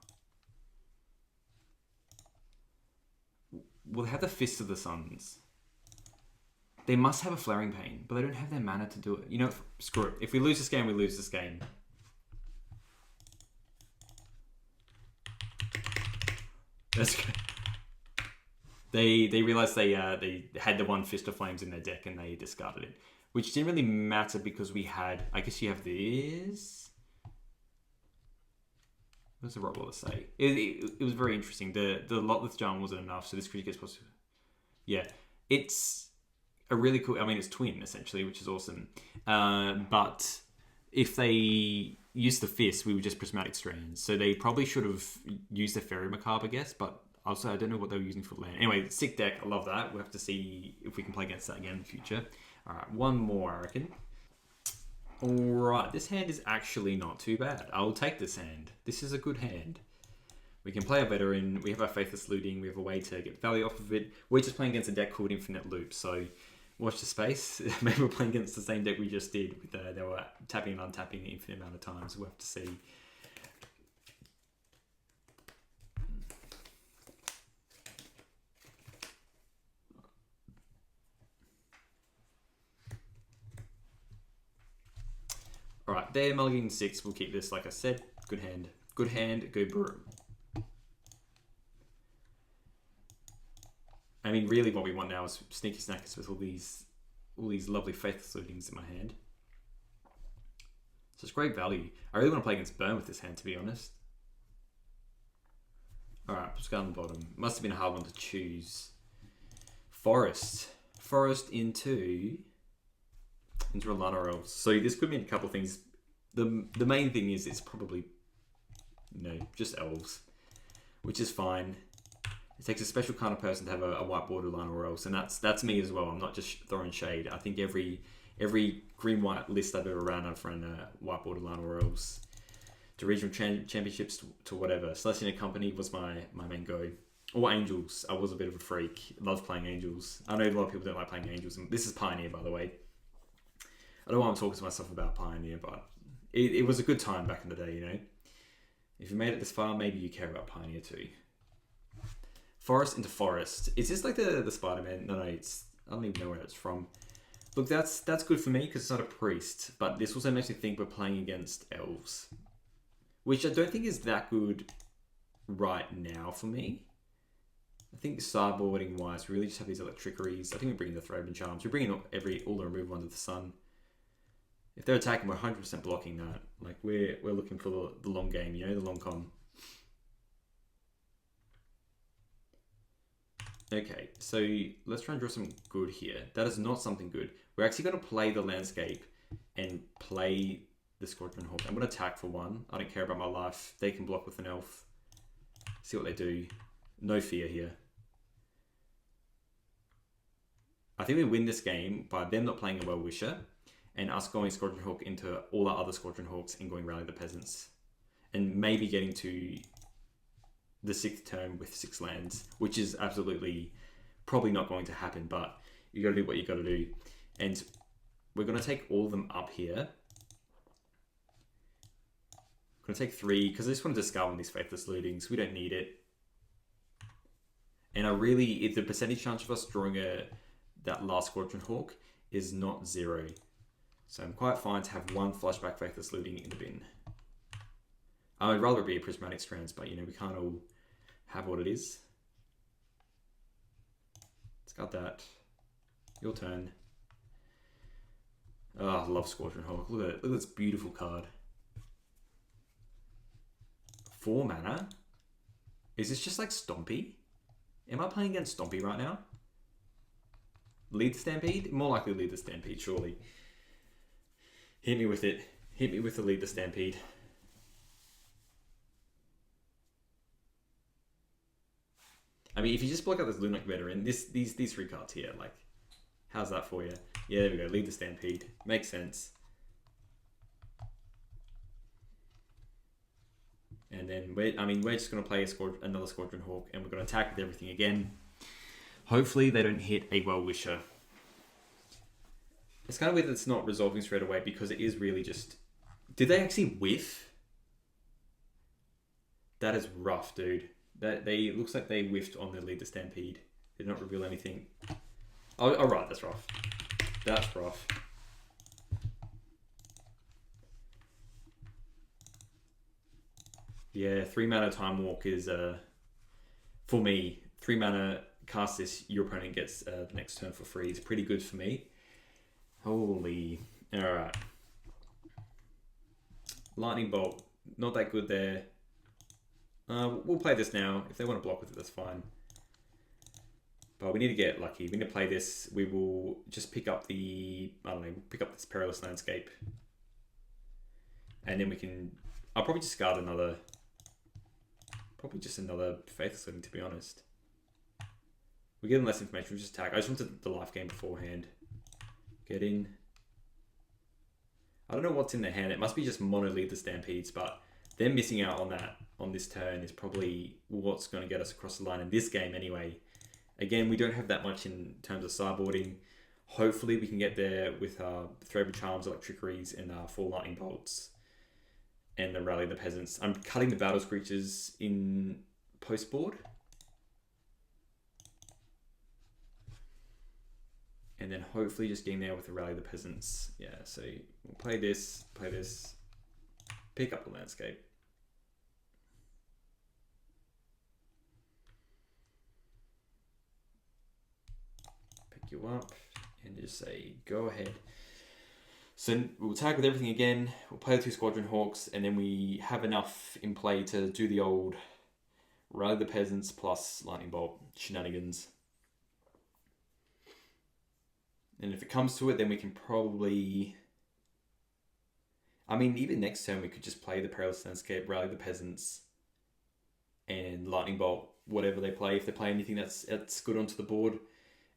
A: We'll have the Fist of the Suns. They must have a Flaring Pain, but they don't have their mana to do it. You know, screw it. If we lose this game, we lose this game. That's good. They realized they had the one Fist of Flames in their deck and they discarded it. Which didn't really matter because we had... I guess you have this... What does the Rottweiler say? It was very interesting. The Lotless Jarm wasn't enough, so this creature gets possible. Yeah. It's a really cool... I mean, it's twin, essentially, which is awesome. But if they used the Fist, we were just Prismatic Strands. So they probably should have used the Fairy Macabre, I guess, but... Also, I don't know what they were using for land. Anyway, sick deck. I love that. We'll have to see if we can play against that again in the future. All right, one more, I reckon. All right, this hand is actually not too bad. I'll take this hand. This is a good hand. We can play a veteran. We have our Faithless Looting. We have a way to get value off of it. We're just playing against a deck called Infinite Loop. So watch the space. Maybe we're playing against the same deck we just did. With they were tapping and untapping an infinite amount of times. We'll have to see. Alright, they're mulliganing 6. We'll keep this, like I said. Good hand. Good hand, go broom. I mean, really what we want now is sneaky snackers with all these lovely Faithless Lootings in my hand. So it's great value. I really want to play against Burn with this hand, to be honest. Alright, let's go on the bottom. Must have been a hard one to choose. Forest. Forest into Lana Elves. So this could mean a couple of things. The main thing is it's probably just elves, which is fine. It takes a special kind of person to have a white borderline or else, and that's me as well. I'm not just throwing shade. I think every green-white list I've ever ran, I've run a white borderline or else. To regional championships, to whatever. Celestial Company was my main go. Or Angels. I was a bit of a freak. Loved playing Angels. I know a lot of people don't like playing Angels. And this is Pioneer, by the way. I don't know why I'm talking to myself about Pioneer, but it was a good time back in the day, you know. If you made it this far, maybe you care about Pioneer too. Forest into Forest. Is this like the Spider-Man? No, it's... I don't even know where it's from. Look, that's good for me because it's not a priest. But this also makes me think we're playing against Elves. Which I don't think is that good right now for me. I think sideboarding wise, we really just have these electriceries. I think we're bringing the Throbing Charms. We're bringing all the removal under the sun. If they're attacking, we're 100% blocking that. Like, we're looking for the long game, you know, the long con. Okay, so let's try and draw some good here. That is not something good. We're actually going to play the landscape and play the Squadron Hawk. I'm going to attack for one. I don't care about my life. They can block with an elf. See what they do. No fear here. I think we win this game by them not playing a Well-Wisher and us going Squadron Hawk into all our other Squadron Hawks and going Rally the Peasants. And maybe getting to the 6th turn with 6 lands, which is absolutely probably not going to happen, but you got to do what you got to do. And we're going to take all of them up here. I'm going to take 3 because I just want to discard one of these Faithless Lootings. We don't need it. And if the percentage chance of us drawing that last Squadron Hawk is not 0. So I'm quite fine to have one flashback Faithless Looting in the bin. I would rather it be a Prismatic Strands, but you know, we can't all have what it is. It's got that. Your turn. Oh, I love Squadron Hawk. Look at it. Look at this beautiful card. 4 mana? Is this just like Stompy? Am I playing against Stompy right now? Lead the Stampede? More likely Lead the Stampede, surely. Hit me with it. Hit me with the Lead the Stampede. I mean, if you just block out this Lunatic Veteran, these 3 cards here, like, how's that for you? Yeah, there we go. Lead the Stampede. Makes sense. And then we're just going to play another Squadron Hawk, and we're going to attack with everything again. Hopefully they don't hit a Well-Wisher. It's kind of weird that it's not resolving straight away because it is really just... Did they actually whiff? That is rough, dude. Looks like they whiffed on the Lead the Stampede. Did not reveal anything. Oh, right, that's rough. That's rough. Yeah, 3 mana Time Walk is, for me, 3 mana, cast this, your opponent gets the next turn for free. It's pretty good for me. Holy. Alright. Lightning Bolt. Not that good there. We'll play this now. If they want to block with it, that's fine. But we need to get lucky. We need to play this. We will just pick up pick up this Perilous Landscape. And then we can... I'll probably discard another... Probably just another Faithless Living, to be honest. We're getting less information. We'll just attack. I just wanted the life game beforehand. Get in. I don't know what's in their hand. It must be just mono Lead the Stampedes, but them missing out on this turn is probably what's going to get us across the line in this game anyway. Again, we don't have that much in terms of sideboarding. Hopefully we can get there with Throbing Charms, Electriceries, and 4 Lightning Bolts. And then Rally the Peasants. I'm cutting the Battle Screeches in post-board. And then hopefully just getting there with the Rally the Peasants. Yeah, so we'll play this, pick up the landscape. Pick you up and just say, go ahead. So we'll tag with everything again. We'll play the 2 Squadron Hawks, and then we have enough in play to do the old Rally the Peasants plus Lightning Bolt shenanigans. And if it comes to it, then we can probably... I mean, even next turn we could just play the Perilous Landscape, rally the peasants, and lightning bolt whatever they play. If they play anything that's good onto the board,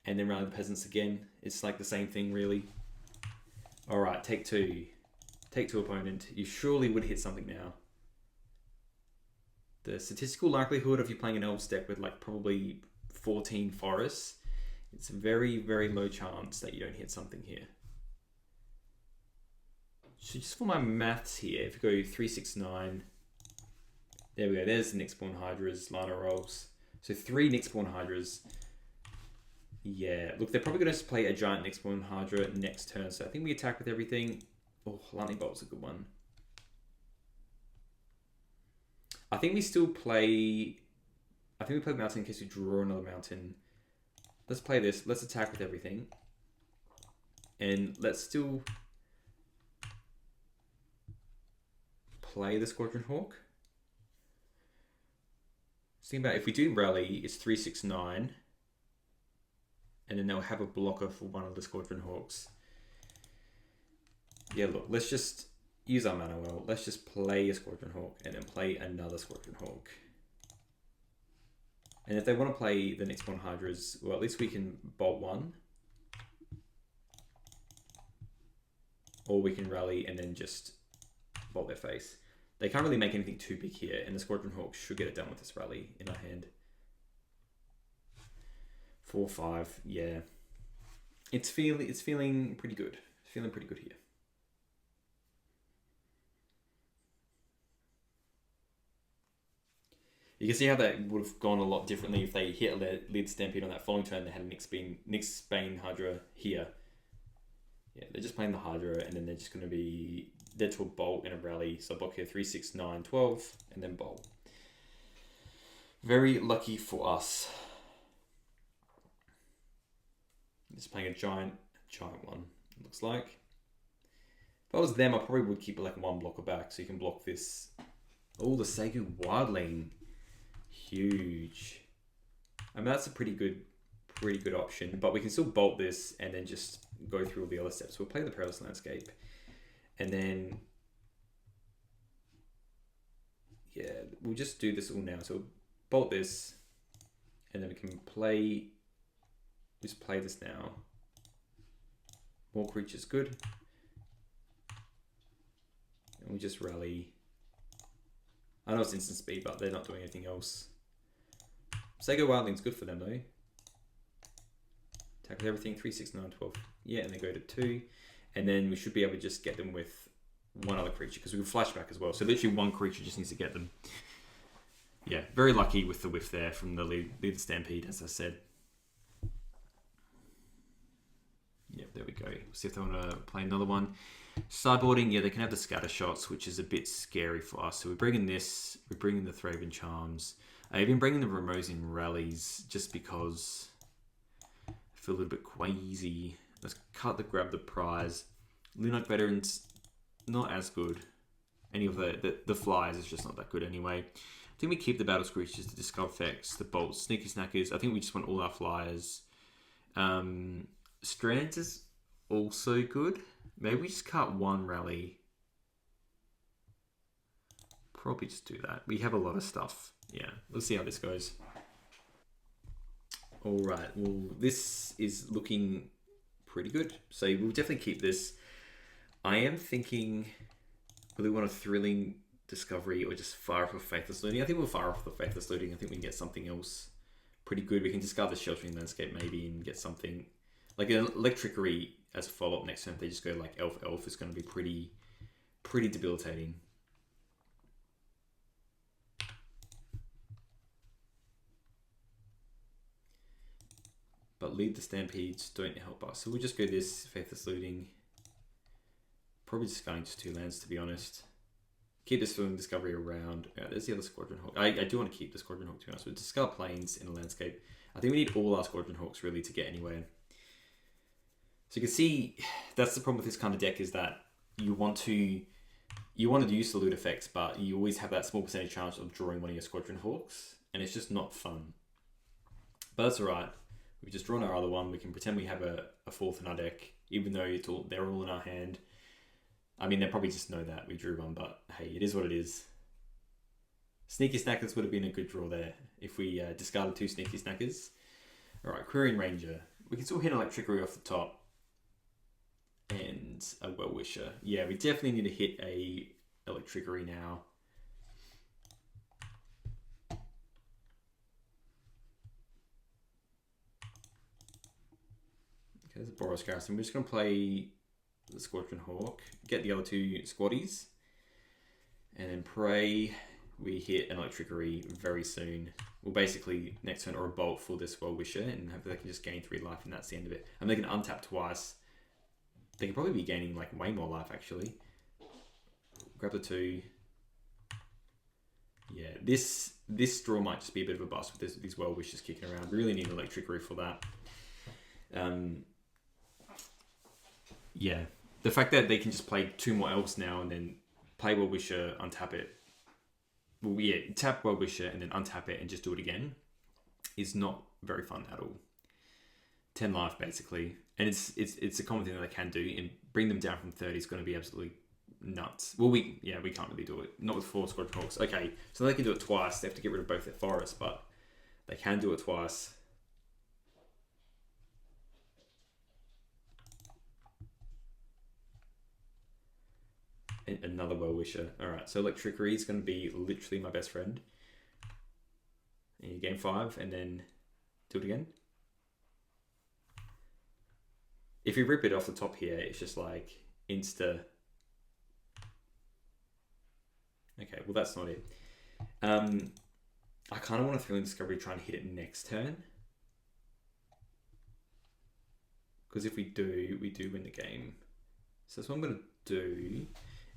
A: and then rally the peasants again. It's like the same thing, really. All right, take two. Take two, opponent. You surely would hit something now. The statistical likelihood of you playing an Elves deck with like probably 14 forests, it's a very, very low chance that you don't hit something here. So just for my maths here, if you go 3, 6, 9, there we go. There's the Nyxborn Hydras, Lana rolls. So 3 Nyxborn Hydras. Yeah, look, they're probably going to play a giant Nyxborn Hydra next turn. So I think we attack with everything. Oh, Lightning Bolt's a good one. I think we still play... I think we play Mountain in case we draw another Mountain. Let's play this. Let's attack with everything. And let's still play the Squadron Hawk. Think about if we do rally, it's 3, 6, 9. And then they'll have a blocker for one of the Squadron Hawks. Yeah, look, let's just use our mana well. Let's just play a Squadron Hawk and then play another Squadron Hawk. And if they want to play the next one Hydras, well, at least we can bolt one. Or we can rally and then just bolt their face. They can't really make anything too big here, and the Squadron Hawk should get it done with this rally in our hand. 4, 5, yeah. It's feeling pretty good. It's feeling pretty good here. You can see how that would have gone a lot differently if they hit a lead Stampede on that following turn. They had a Nyxbane Hydra here. Yeah, they're just playing the Hydra, and then they're just going to be dead to a bolt and a rally. So block here 3, 6, 9, 12, and then bolt. Very lucky for us. Just playing a giant one, it looks like. If I was them, I probably would keep like one blocker back so you can block this. Oh, the Segu Wildling. Huge. I mean, that's a pretty good option, but we can still bolt this and then just go through all the other steps. We'll play the Perilous Landscape, and then yeah, we'll just do this all now. So we'll bolt this, and then we can just play this now. More creatures, good. And we just rally. I know it's instant speed, but they're not doing anything else. Sego Wildling's good for them though. Attack with everything, 3, 6, 9, 12. Yeah, and they go to 2. And then we should be able to just get them with one other creature, because we can flashback as well. So literally one creature just needs to get them. Yeah, very lucky with the whiff there from the lead Stampede, as I said. Yep, there we go. See if they want to play another one. Sideboarding, yeah, they can have the scatter shots, which is a bit scary for us. So we're bringing this, we're bringing the Thraben Charms. I've been bringing the Ramosin Rallies just because I feel a little bit queasy. Let's grab the prize. Lunarch Veterans, not as good. Any of the flyers is just not that good anyway. I think we keep the Battle Screeches, the Discover Effects, the Bolts, Sneaky Snackers. I think we just want all our flyers. Strands is also good. Maybe we just cut one rally. Probably just do that. We have a lot of stuff. Yeah, let's see how this goes. All right, well, this is looking pretty good. So we'll definitely keep this. I am thinking, will we want a Thrilling Discovery or just fire off with Faithless Looting? I think we'll fire off the Faithless Looting. I think we can get something else pretty good. We can discard the Sheltering Landscape maybe and get something like an Electrickery as a follow-up next turn. If they just go like Elf, it's going to be pretty debilitating. But lead the Stampedes don't help us. So we'll just go this, Faithless Looting. Probably discarding just 2 lands, to be honest. Keep this Thrilling Discovery around. Yeah, there's the other Squadron Hawk. I do want to keep the Squadron Hawk, to be honest. We'll discard Plains in a landscape. I think we need all our Squadron Hawks really to get anywhere. So you can see that's the problem with this kind of deck, is that you want to use the loot effects, but you always have that small percentage chance of drawing one of your Squadron Hawks, and it's just not fun. But that's alright. We've just drawn our other one. We can pretend we have a fourth in our deck, even though they're all in our hand. I mean, they probably just know that we drew one, but hey, it is what it is. Sneaky Snackers would have been a good draw there if we discarded 2 Sneaky Snackers. Alright, Querying Ranger. We can still hit Electrickery off the top. And a Well-Wisher. Yeah, we definitely need to hit a Electrickery now. Okay, there's a Boros Garrison. We're just going to play the Squadron Hawk, get the other 2 squaddies, and then pray we hit an Electrickery very soon. Well, basically next turn, or a Bolt for this Well-Wisher, and hopefully they can just gain 3 life, and that's the end of it. And they can untap twice. They could probably be gaining like way more life actually. Grab the 2. Yeah, this draw might just be a bit of a bust with these Well-Wishers kicking around. We really need an Electrickery for that. Yeah, the fact that they can just play 2 more Elves now and then play Well-Wisher, untap it. Well, yeah, tap Well-Wisher and then untap it and just do it again is not very fun at all. 10 life basically, and it's a common thing that they can do, and bring them down from 30 is going to be absolutely nuts. Well, we can't really do it, not with 4 Squadron Hawks. Okay, so they can do it twice. They have to get rid of both their forests, but they can do it twice. And another Well-Wisher. All right, so Electrickery is going to be literally my best friend. And you gain 5, and then do it again. If you rip it off the top here, it's just like insta. Okay, well that's not it. I kind of want to Thrilling Discovery, try and hit it next turn. Because if we do, we do win the game. So that's what I'm going to do.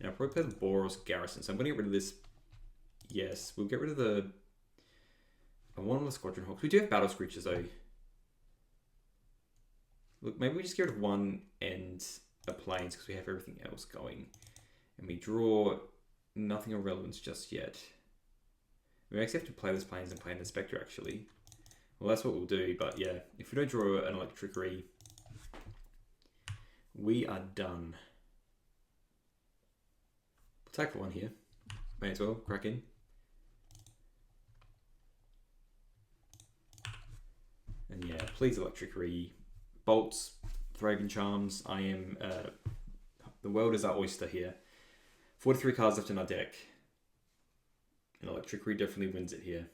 A: And I'll probably play the Boros Garrison. So I'm going to get rid of this. Yes, we'll get rid of the... I want the Squadron Hawks. We do have Battle Screechers though. Look, maybe we just get rid of 1 and a Plains because we have everything else going. And we draw nothing of relevance just yet. We actually have to play this Plains and play an Inspector actually. Well, that's what we'll do, but yeah, if we don't draw an Electrickery, we are done. We'll take for 1 here. May as well, crack in. And yeah, please Electrickery. Bolts, Thraven Charms. I am... the world is our oyster here. 43 cards left in our deck. And Electrickery definitely wins it here.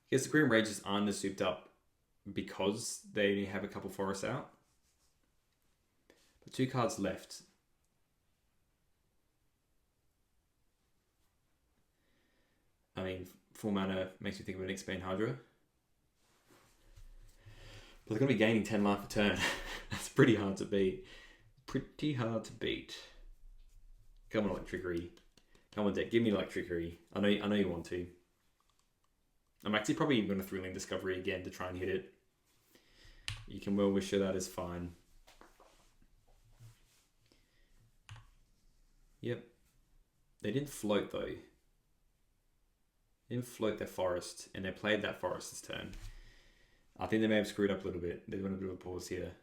A: I guess the Green Rangers aren't as souped up because they only have a couple forests out. But 2 cards left. I mean, 4 mana makes me think of an Expand Hydra. But they're going to be gaining 10 life a turn. That's pretty hard to beat. Pretty hard to beat. Come on, Electrickery. Come on, deck. Give me Electrickery. I know you want to. I'm actually probably even going to Thrilling Discovery again to try and hit it. You can Well-Wisher, that is fine. Yep. They didn't float though. They didn't float their forest, and they played that forest this turn. I think they may have screwed up a little bit. They went a bit of a pause here.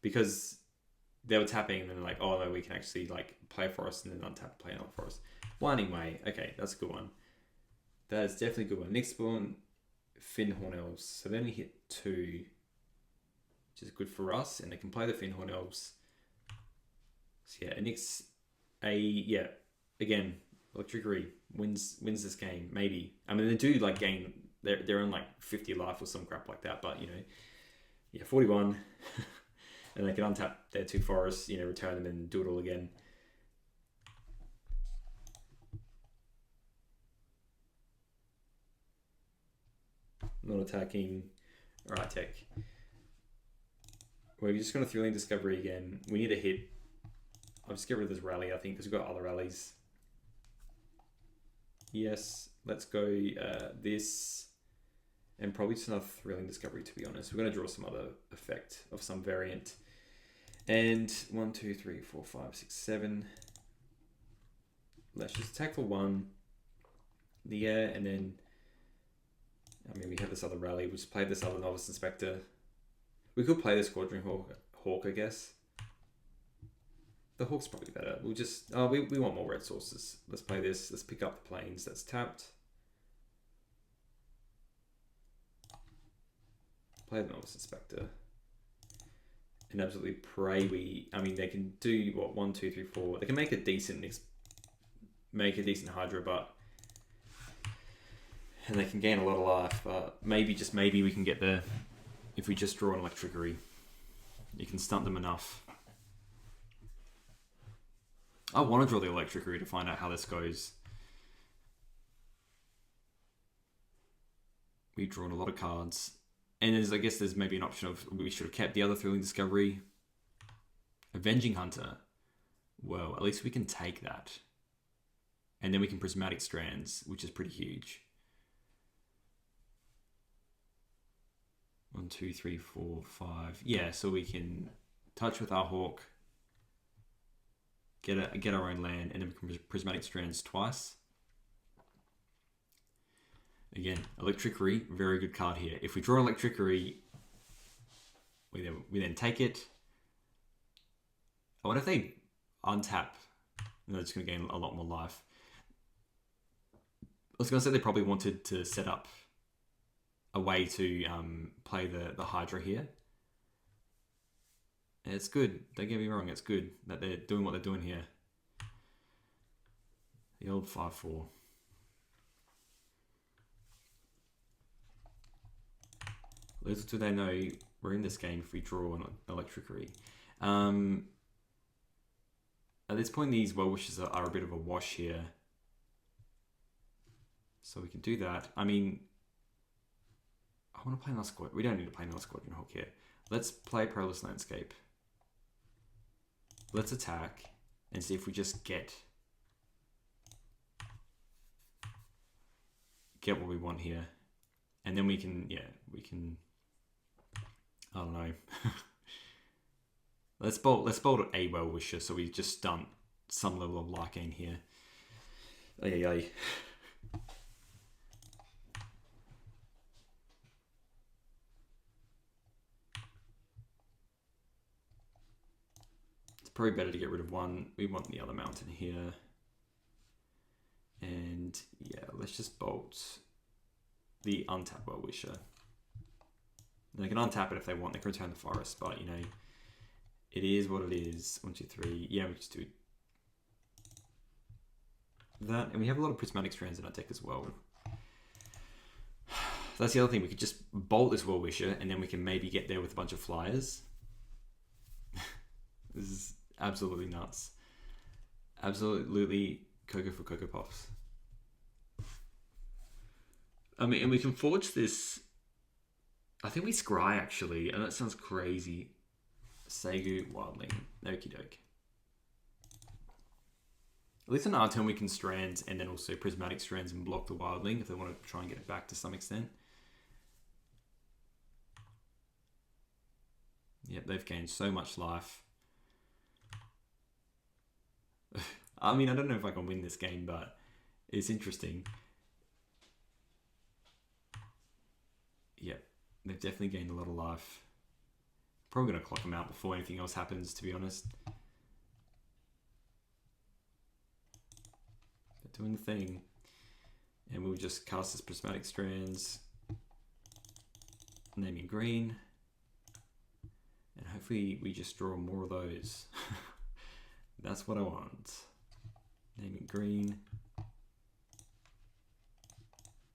A: Because they were tapping and then like, oh no, we can actually like play a forest and then untap, play another forest. Winding Way. Okay, that's a good one. That is definitely a good one. Next one, Finhorn Elves. So they only hit 2, which is good for us. And they can play the Finhorn Elves. So yeah, again, Electrickery wins this game, maybe. I mean, they do like gain... They're on like 50 life or some crap like that, but you know, yeah, 41, and they can untap their 2 forests, you know, return them and do it all again. Not attacking. All right, tech. We're just going to Thrilling Discovery again. We need to hit. I'll just get rid of this rally, I think, because we've got other rallies. Yes, let's go this. And probably just another Thrilling Discovery, to be honest. We're going to draw some other effect of some variant. And 1, 2, 3, 4, 5, 6, 7. Let's just attack for 1. The air, and then... I mean, we have this other rally. We'll just play this other Novice Inspector. We could play the Squadron Hawk, I guess. The Hawk's probably better. We'll just... we want more red sources. Let's play this. Let's pick up the planes. That's tapped. Play the Novice Inspector. And absolutely pray we... I mean, they can do, what, 1, 2, 3, 4. They can make a decent Hydra, but... And they can gain a lot of life, but maybe, just maybe, we can get there if we just draw an Electricity. You can stunt them enough. I want to draw the Electricity to find out how this goes. We've drawn a lot of cards. And I guess there's maybe an option of we should have kept the other Thrilling Discovery. Avenging Hunter. Well, at least we can take that. And then we can Prismatic Strands, which is pretty huge. 1, 2, 3, 4, 5. Yeah, so we can touch with our Hawk. Get our own land, and then we can Prismatic Strands twice. Again, Electricity, very good card here. If we draw Electricity, we then take it. What if they untap? And they're just going to gain a lot more life. I was going to say they probably wanted to set up a way to play the Hydra here. And it's good. Don't get me wrong, it's good that they're doing what they're doing here. The old 5-4. Little do they know we're in this game if we draw an Electricity. At this point, these Well-Wishers are a bit of a wash here. So we can do that. I mean, I want to play another squad. We don't need to play another Squadron Hawk here. Let's play Perilous Landscape. Let's attack and see if we just get what we want here. And then we can, I don't know. let's bolt a Well-Wisher so we just stunt some level of light gain here. Ay. Probably better to get rid of one. We want the other mountain here. And yeah, let's just bolt the untap Well-Wisher. They can untap it if they want. They can return the forest, but you know, it is what it is. 1, 2, 3. Yeah, we just do that. And we have a lot of Prismatic Strands in our deck as well. That's the other thing. We could just bolt this Well-Wisher and then we can maybe get there with a bunch of flyers. This is absolutely nuts. Absolutely Cocoa for Cocoa Puffs. I mean, and we can forge this. I think we scry actually, and that sounds crazy. Segu Wildling. Okie doke. At least on our turn we can Strands and then also Prismatic Strands and block the Wildling if they want to try and get it back to some extent. Yep, they've gained so much life. I mean, I don't know if I can win this game, but it's interesting. Yep, they've definitely gained a lot of life. Probably going to clock them out before anything else happens, to be honest. They're doing the thing. And we'll just cast this Prismatic Strands. Naming green. And hopefully we just draw more of those. That's what I want. Naming green.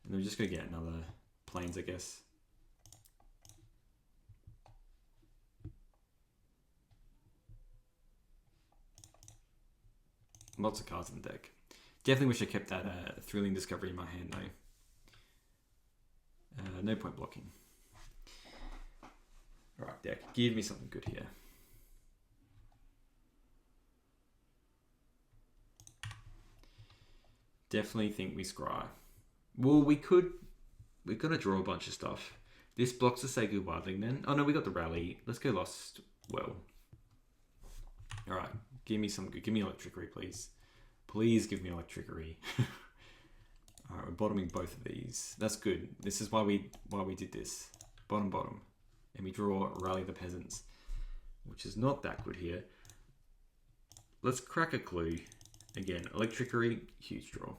A: And then we're just going to get another planes, I guess. Lots of cards in the deck. Definitely wish I kept that Thrilling Discovery in my hand though. No point blocking. Alright, deck. Give me something good here. Definitely think we scry. Well, we're gonna draw a bunch of stuff. This blocks the Segu Wildling then. Oh no, we got the rally. Let's go Lost Well. Alright, give me Electricity, please. Please give me Electricity. Alright, we're bottoming both of these. That's good. This is why we did this. Bottom. And we draw Rally the Peasants, which is not that good here. Let's crack a clue. Again, electricity, huge draw.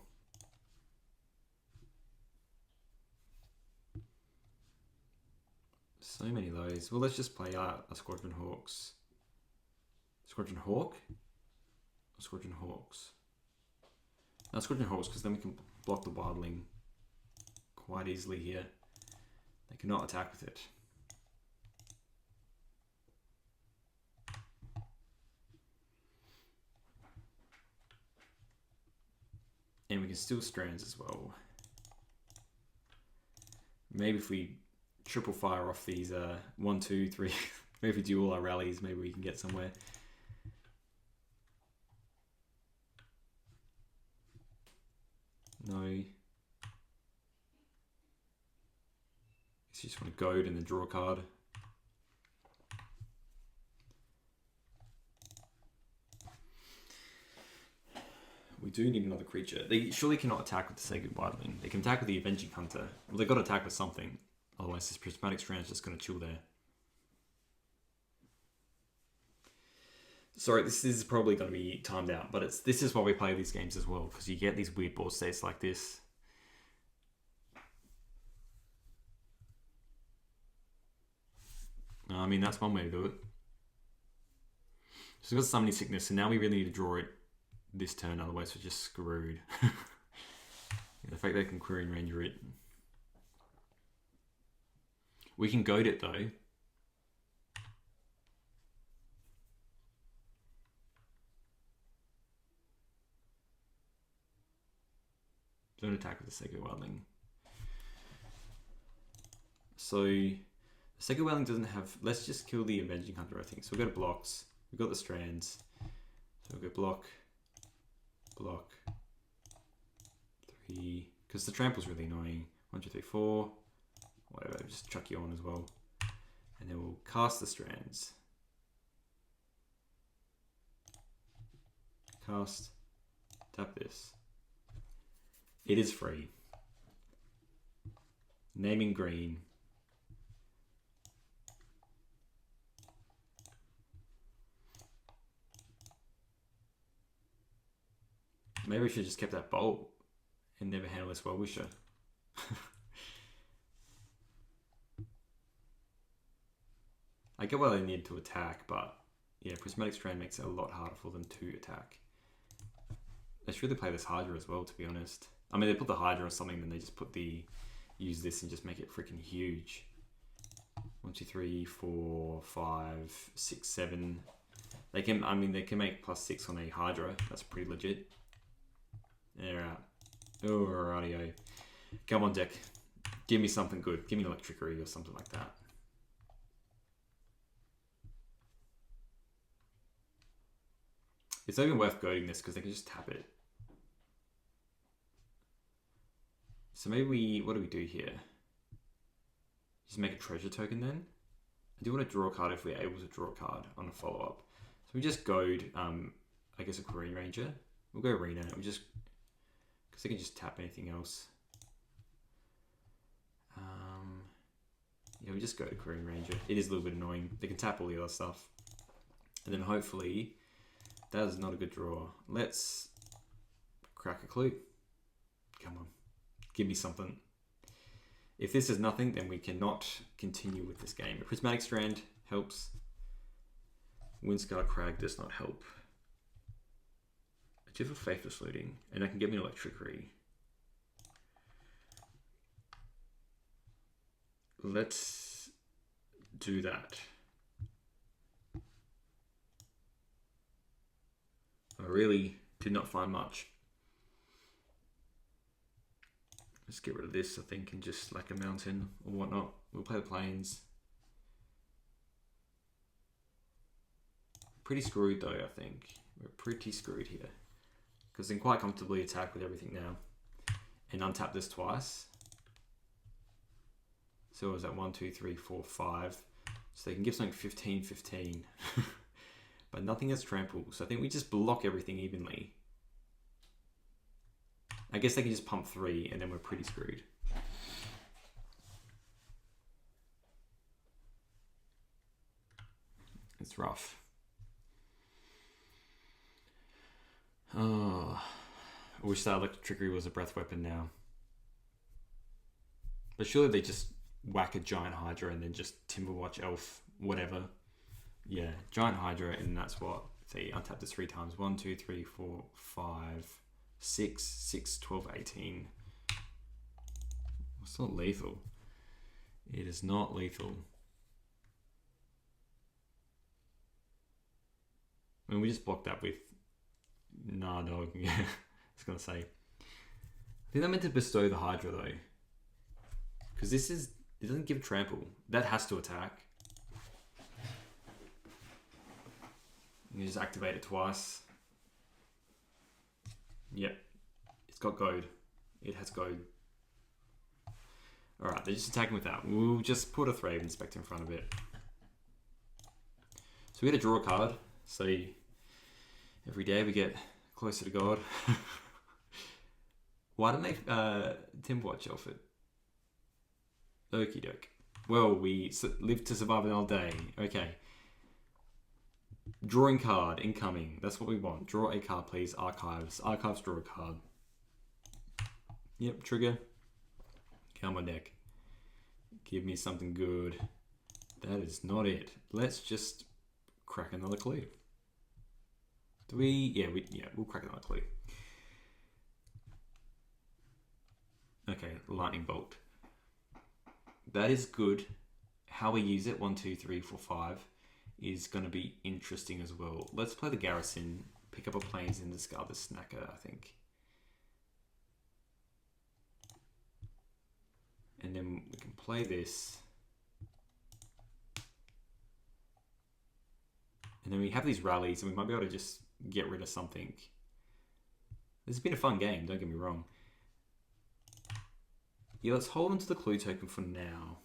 A: So many of those. Well, let's just play a Squadron Hawks. Squadron Hawk? Or Squadron Hawks? No, Squadron Hawks, because then we can block the wildling quite easily here. They cannot attack with it. And we can steal strands as well. Maybe if we triple fire off these 1, 2, 3, maybe if we do all our rallies, maybe we can get somewhere. No. You just want to goad and then draw a card. We do need another creature. They surely cannot attack with the Sacred Wildling. They can attack with the Avenging Hunter. Well, they've got to attack with something. Otherwise, this Prismatic Strand is just going to chill there. Sorry, this is probably going to be timed out, but this is why we play these games as well, because you get these weird board states like this. I mean, that's one way to do it. So we've got Summoning Sickness, and now we really need to draw it this turn, otherwise we're just screwed. The fact they can Querying Ranger it. We can goad it though. Don't attack with the Sacred Wildling. So the Sacred Wildling doesn't have. Let's just kill the Avenging Hunter, I think. So we've got blocks. We've got the strands. So we'll go block. Block 3, because the trample's really annoying. 1, 2, 3, 4, whatever. Just chuck you on as well, and then we'll cast the strands. Cast. Tap this. It is free. Naming green. Maybe we should have just kept that bolt and never handle this Well-Wisher. I get why they need to attack, but yeah, Prismatic Strand makes it a lot harder for them to attack. They should really play this Hydra as well, to be honest. I mean, they put the Hydra on something, then they just put use this and just make it freaking huge. 1, 2, 3, 4, 5, 6, 7. They can make +6 on a Hydra. That's pretty legit. They're out. Alrighty-o. Come on, deck. Give me something good. Give me an Electricity or something like that. It's not even worth goading this because they can just tap it. So maybe what do we do here? Just make a treasure token then? I do want to draw a card if we're able to draw a card on a follow-up. So we just goad, I guess, a Querying Ranger. We'll go Arena. We just... because they can just tap anything else. Yeah, we just go to Querying Ranger. It is a little bit annoying. They can tap all the other stuff. And then hopefully, that is not a good draw. Let's crack a clue. Come on. Give me something. If this is nothing, then we cannot continue with this game. A Prismatic Strand helps. Windscar Crag does not help. I do have a Faithless Looting, and I can get me an Electricity. Let's do that. I really did not find much. Let's get rid of this, I think, and just like a mountain or whatnot. We'll play the plains. Pretty screwed though, I think. We're pretty screwed here. Because they can quite comfortably attack with everything now. And untap this twice. So it was at 1, 2, 3, 4, 5. So they can give something 15, 15. But nothing has trample. So I think we just block everything evenly. I guess they can just pump 3 and then we're pretty screwed. It's rough. Oh, I wish that electric trickery was a breath weapon now. But surely they just whack a giant Hydra and then just Timberwatch Elf, whatever. Yeah, giant Hydra, and that's what. See, untap this 3 times. 1, 2, 3, 4, 5, 6, 6, 12, 18. It's not lethal. It is not lethal. I mean, we just blocked that with... Nah, dog. Yeah, I was going to say. I think I meant to bestow the Hydra, though. Because this is... It doesn't give trample. That has to attack. You just activate it twice. Yep. It's got goad. It has goad. Alright, they're just attacking with that. We'll just put a Thrave Inspector in front of it. So we get to draw a card. So every day we get closer to God. Why don't they Timberwatch Elf it? Okie doke. Well, we live to survive another day. Okay. Drawing card, incoming. That's what we want. Draw a card, please. Archives. Archives, draw a card. Yep, trigger. Come on deck. Give me something good. That is not it. Let's just crack another clue. Do we? Yeah, we'll crack another clue. Okay, lightning bolt. That is good. How we use it, 1, 2, 3, 4, 5, is going to be interesting as well. Let's play the garrison. Pick up a planes and discard the snacker, I think. And then we can play this. And then we have these rallies and we might be able to just get rid of something. This has been a fun game, don't get me wrong. Yeah, let's hold on to the clue token for now.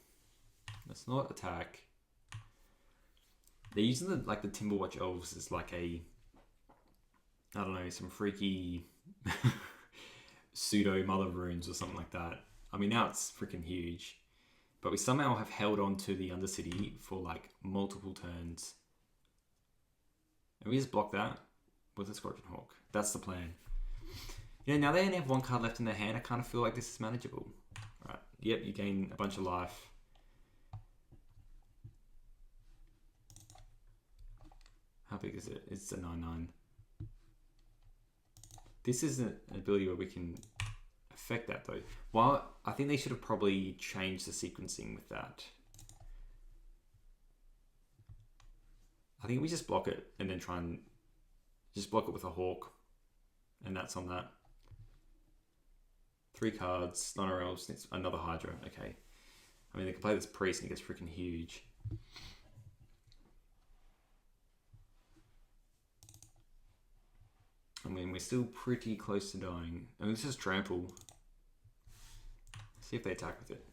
A: Let's not attack. They're using the Timberwatch Elves as like a, I don't know, some freaky pseudo mother runes or something like that. I mean, now it's freaking huge. But we somehow have held on to the Undercity for like multiple turns. And we just block that with a Squadron Hawk. That's the plan. You know, now they only have 1 card left in their hand. I kind of feel like this is manageable. Right. Yep, you gain a bunch of life. How big is it? It's a 9/9. This is an ability where we can affect that though. Well, I think they should have probably changed the sequencing with that. I think we just block it and then try and just block it with a Hawk. And that's on that. 3 cards, none or else, it's another Hydra. Okay. I mean, they can play this Priest and it gets freaking huge. I mean, we're still pretty close to dying. I mean, this is trample. See if they attack with it.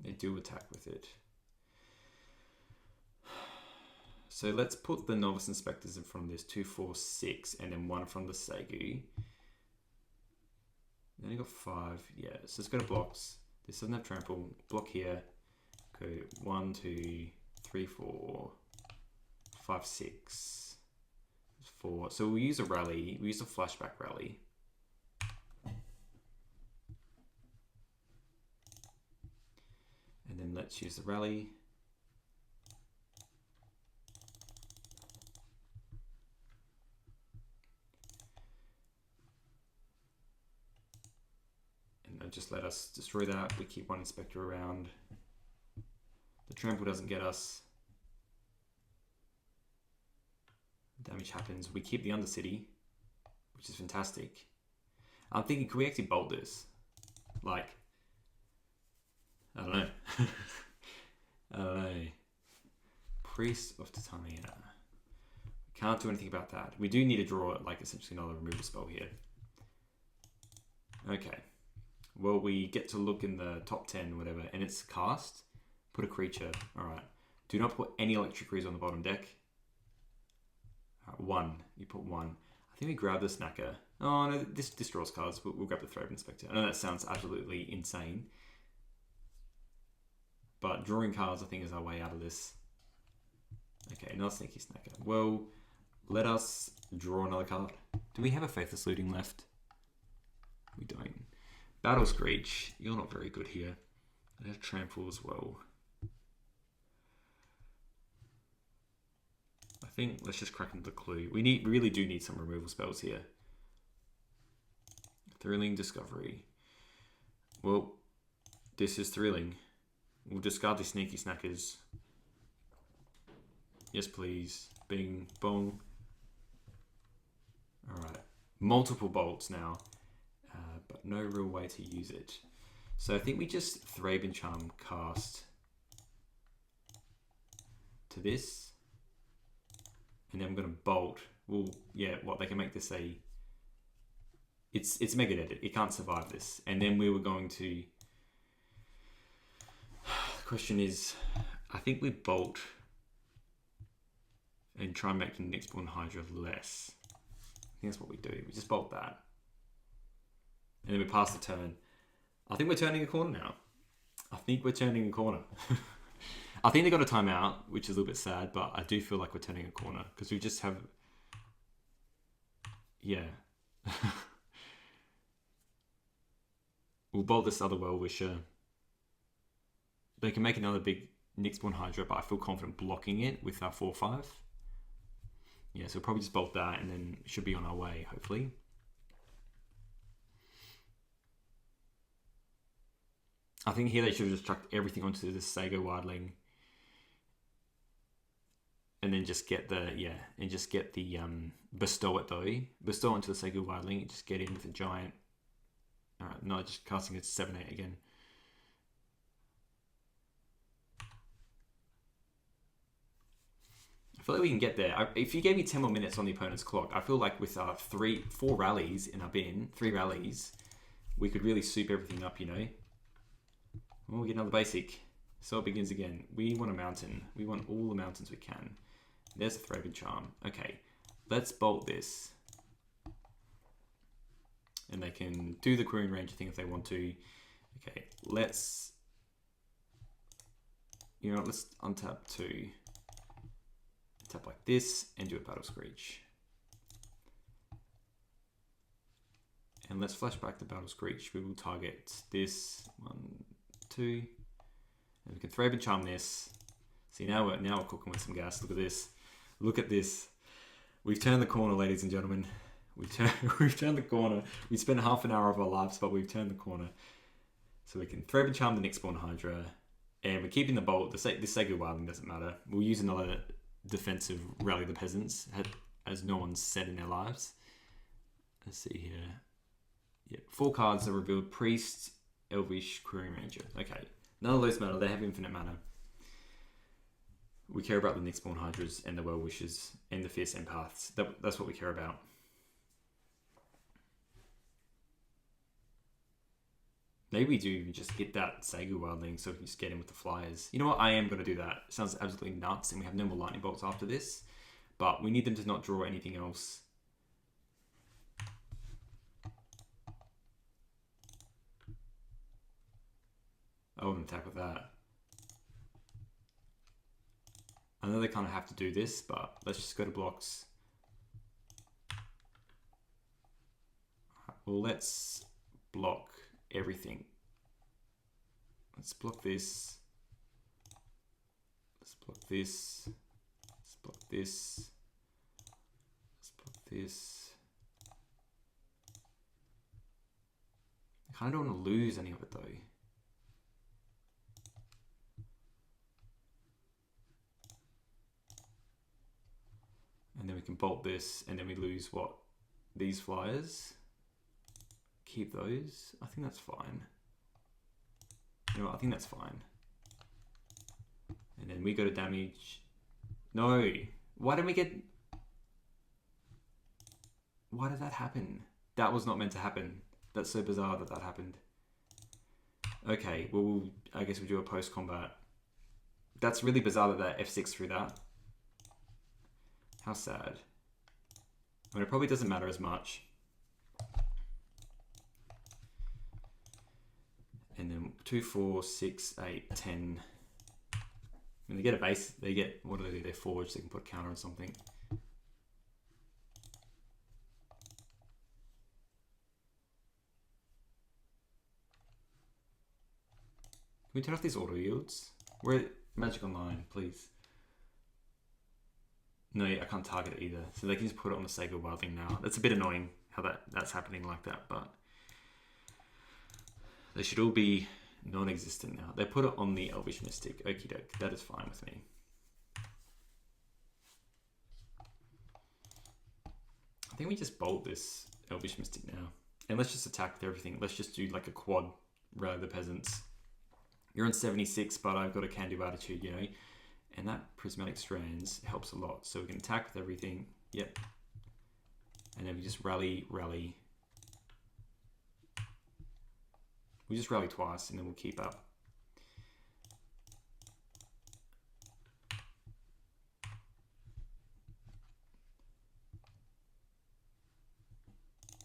A: They do attack with it. So let's put the Novice Inspectors in front of this. 2, 4, 6, and then 1 from the Segu. Then you got 5. Yeah, so it's got blocks. This doesn't have trample. Block here. Go 1, 2, 3, 4, 5, 6, 4. So we'll use a rally. We use a flashback rally. And then let's use the rally. And they'll just let us destroy that. We keep 1 Inspector around. The trample doesn't get us. Damage happens. We keep the Undercity, which is fantastic. I'm thinking, can we actually bolt this? Like, I don't know. I don't know. Priest of Titania. We can't do anything about that. We do need to draw, like, essentially another removal spell here. Okay. Well, we get to look in the top 10, whatever, and it's cast. Put a creature. Alright. Do not put any electric creatures on the bottom deck. 1. You put 1. I think we grab the Snacker. Oh no, this draws cards. We'll grab the Thrave Inspector. I know that sounds absolutely insane. But drawing cards, I think, is our way out of this. Okay, another sneaky snacker. Well, let us draw another card. Do we have a Faithless Looting left? We don't. Battle Screech. You're not very good here. I have Trample as well. I think let's just crack into the clue. We really do need some removal spells here. Thrilling Discovery. Well, this is thrilling. We'll discard the sneaky snackers. Yes, please. Bing, bong. Alright. Multiple bolts now. But no real way to use it. So I think we just Thraben Charm cast to this. And then I'm going to bolt. Well, yeah, what? They can make this a... It's Mega Dead. It can't survive this. And then we were going to... The question is, I think we bolt and try and make the next Born Hydra less. I think that's what we do. We just bolt that. And then we pass the turn. I think we're turning a corner now. I think we're turning a corner. I think they got a timeout, which is a little bit sad, but I do feel like we're turning a corner because we just have... Yeah. We'll bolt this other Well-Wisher. They can make another big Nyxborn Hydra, but I feel confident blocking it with our 4-5. Yeah, so we'll probably just bolt that and then should be on our way, hopefully. I think here they should have just chucked everything onto this Sago Wildling. And then just get the, yeah, and just get the, bestow it though. Bestow onto the Sago Wildling and just get in with a giant. Alright, no, just casting it to 7-8 again. I feel like we can get there. If you gave me 10 more minutes on the opponent's clock, I feel like with 4 rallies in our bin, 3 rallies, we could really soup everything up, you know? We'll get another basic. So it begins again. We want a mountain. We want all the mountains we can. There's a Thraben Charm. Okay, let's bolt this. And they can do the Querying Ranger thing if they want to. Okay, let's... You know what, let's untap 2. Tap like this and do a Battle Screech. And let's flash back the Battle Screech. We will target this 1, 2, and we can Thraben Charm this. See, now we're cooking with some gas. Look at this. Look at this. We've turned the corner, ladies and gentlemen. We've turned the corner. We spent half an hour of our lives, but we've turned the corner. So we can Thraben Charm the Nyxborn Hydra, and we're keeping the bolt. The Sago Wildling doesn't matter. We'll use another defensive Rally the Peasants, as no one's said in their lives. Let's see here. Yeah, 4 cards are revealed: Priest, Elvish, Querying Ranger. Okay, none of those matter. They have infinite mana. We care about the Nyxborn Hydras and the Well-Wishers and the Fierce Empaths. That's what we care about. Maybe we do just hit that Sago Wildling so we can just get in with the flyers. You know what? I am going to do that. It sounds absolutely nuts, and we have no more lightning bolts after this. But we need them to not draw anything else. I wouldn't attack with that. I know they kind of have to do this, but let's just go to blocks. Well, let's block everything. Let's block this. Let's block this. Let's block this. Let's block this. I kind of don't want to lose any of it though. And then we can bolt this, and then we lose what? These flyers. Keep those. I think that's fine. You know what? I think that's fine. And then we go to damage. No. Why did we get... Why did that happen? That was not meant to happen. That's so bizarre that that happened. Okay, well, I guess we'll do a post-combat. That's really bizarre that that F6 through that. How sad. I mean, it probably doesn't matter as much. And then 2, 4, 6, 8, 10. When they get a base, they get, what do? They're forged, they can put a counter on something. Can we turn off these auto yields? We're Magic Online, please. No, I can't target it either. So they can just put it on the Sacred Wildling now. That's a bit annoying how that's happening like that, but they should all be non-existent now. They put it on the Elvish Mystic. Okie doke, that is fine with me. I think we just bolt this Elvish Mystic now. And let's just attack with everything. Let's just do like a quad Rally the Peasants. You're on 76, but I've got a can-do attitude, you know. And that Prismatic Strands helps a lot. So we can attack with everything. Yep. And then we just rally. We just rally twice and then we'll keep up.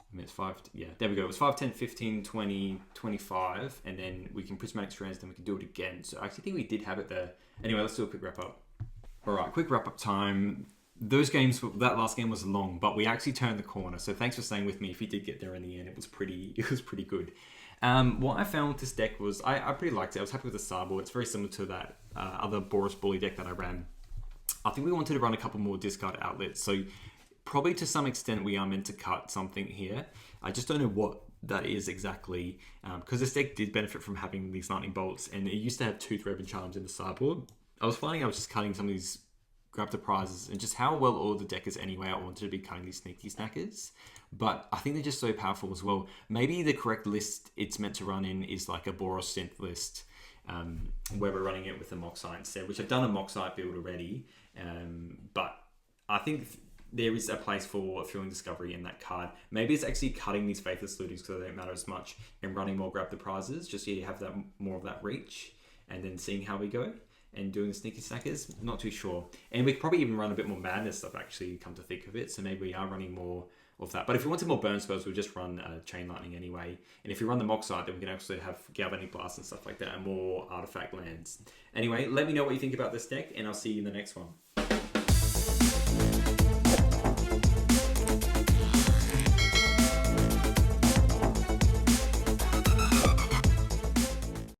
A: I mean, it's 5, yeah, there we go. It was 5, 10, 15, 20, 25, and then we can Prismatic Strands, then we can do it again. So I actually think we did have it there. Anyway, let's do a quick wrap up. All right, quick wrap up time. Those games, that last game was long, but we actually turned the corner. So thanks for staying with me. If you did get there in the end, it was pretty good. What I found with this deck was, I pretty liked it. I was happy with the sideboard. It's very similar to that other Boros Bully deck that I ran. I think we wanted to run a couple more discard outlets. So probably to some extent we are meant to cut something here. I just don't know what that is exactly, because this deck did benefit from having these lightning bolts, and it used to have 2 Threadband Charms in the sideboard. I was finding I was just cutting some of these grab the prizes, and just how well ordered the deck is anyway, I wanted to be cutting these sneaky snackers. But I think they're just so powerful as well. Maybe the correct list it's meant to run in is like a Boros Synth list, where we're running it with a Moxite instead, which I've done a Moxite build already, but I think there is a place for Thrilling Discovery in that card. Maybe it's actually cutting these Faithless Looters because they don't matter as much and running more Grab the Prizes, just so you have that more of that reach, and then seeing how we go and doing the Sneaky Snackers. Not too sure. And we could probably even run a bit more Madness stuff, actually, come to think of it. So maybe we are running more of that. But if we wanted more burn spells, we'll just run Chain Lightning anyway. And if we run the Moxite, then we can actually have Galvanic Blast and stuff like that, and more artifact lands. Anyway, let me know what you think about this deck, and I'll see you in the next one.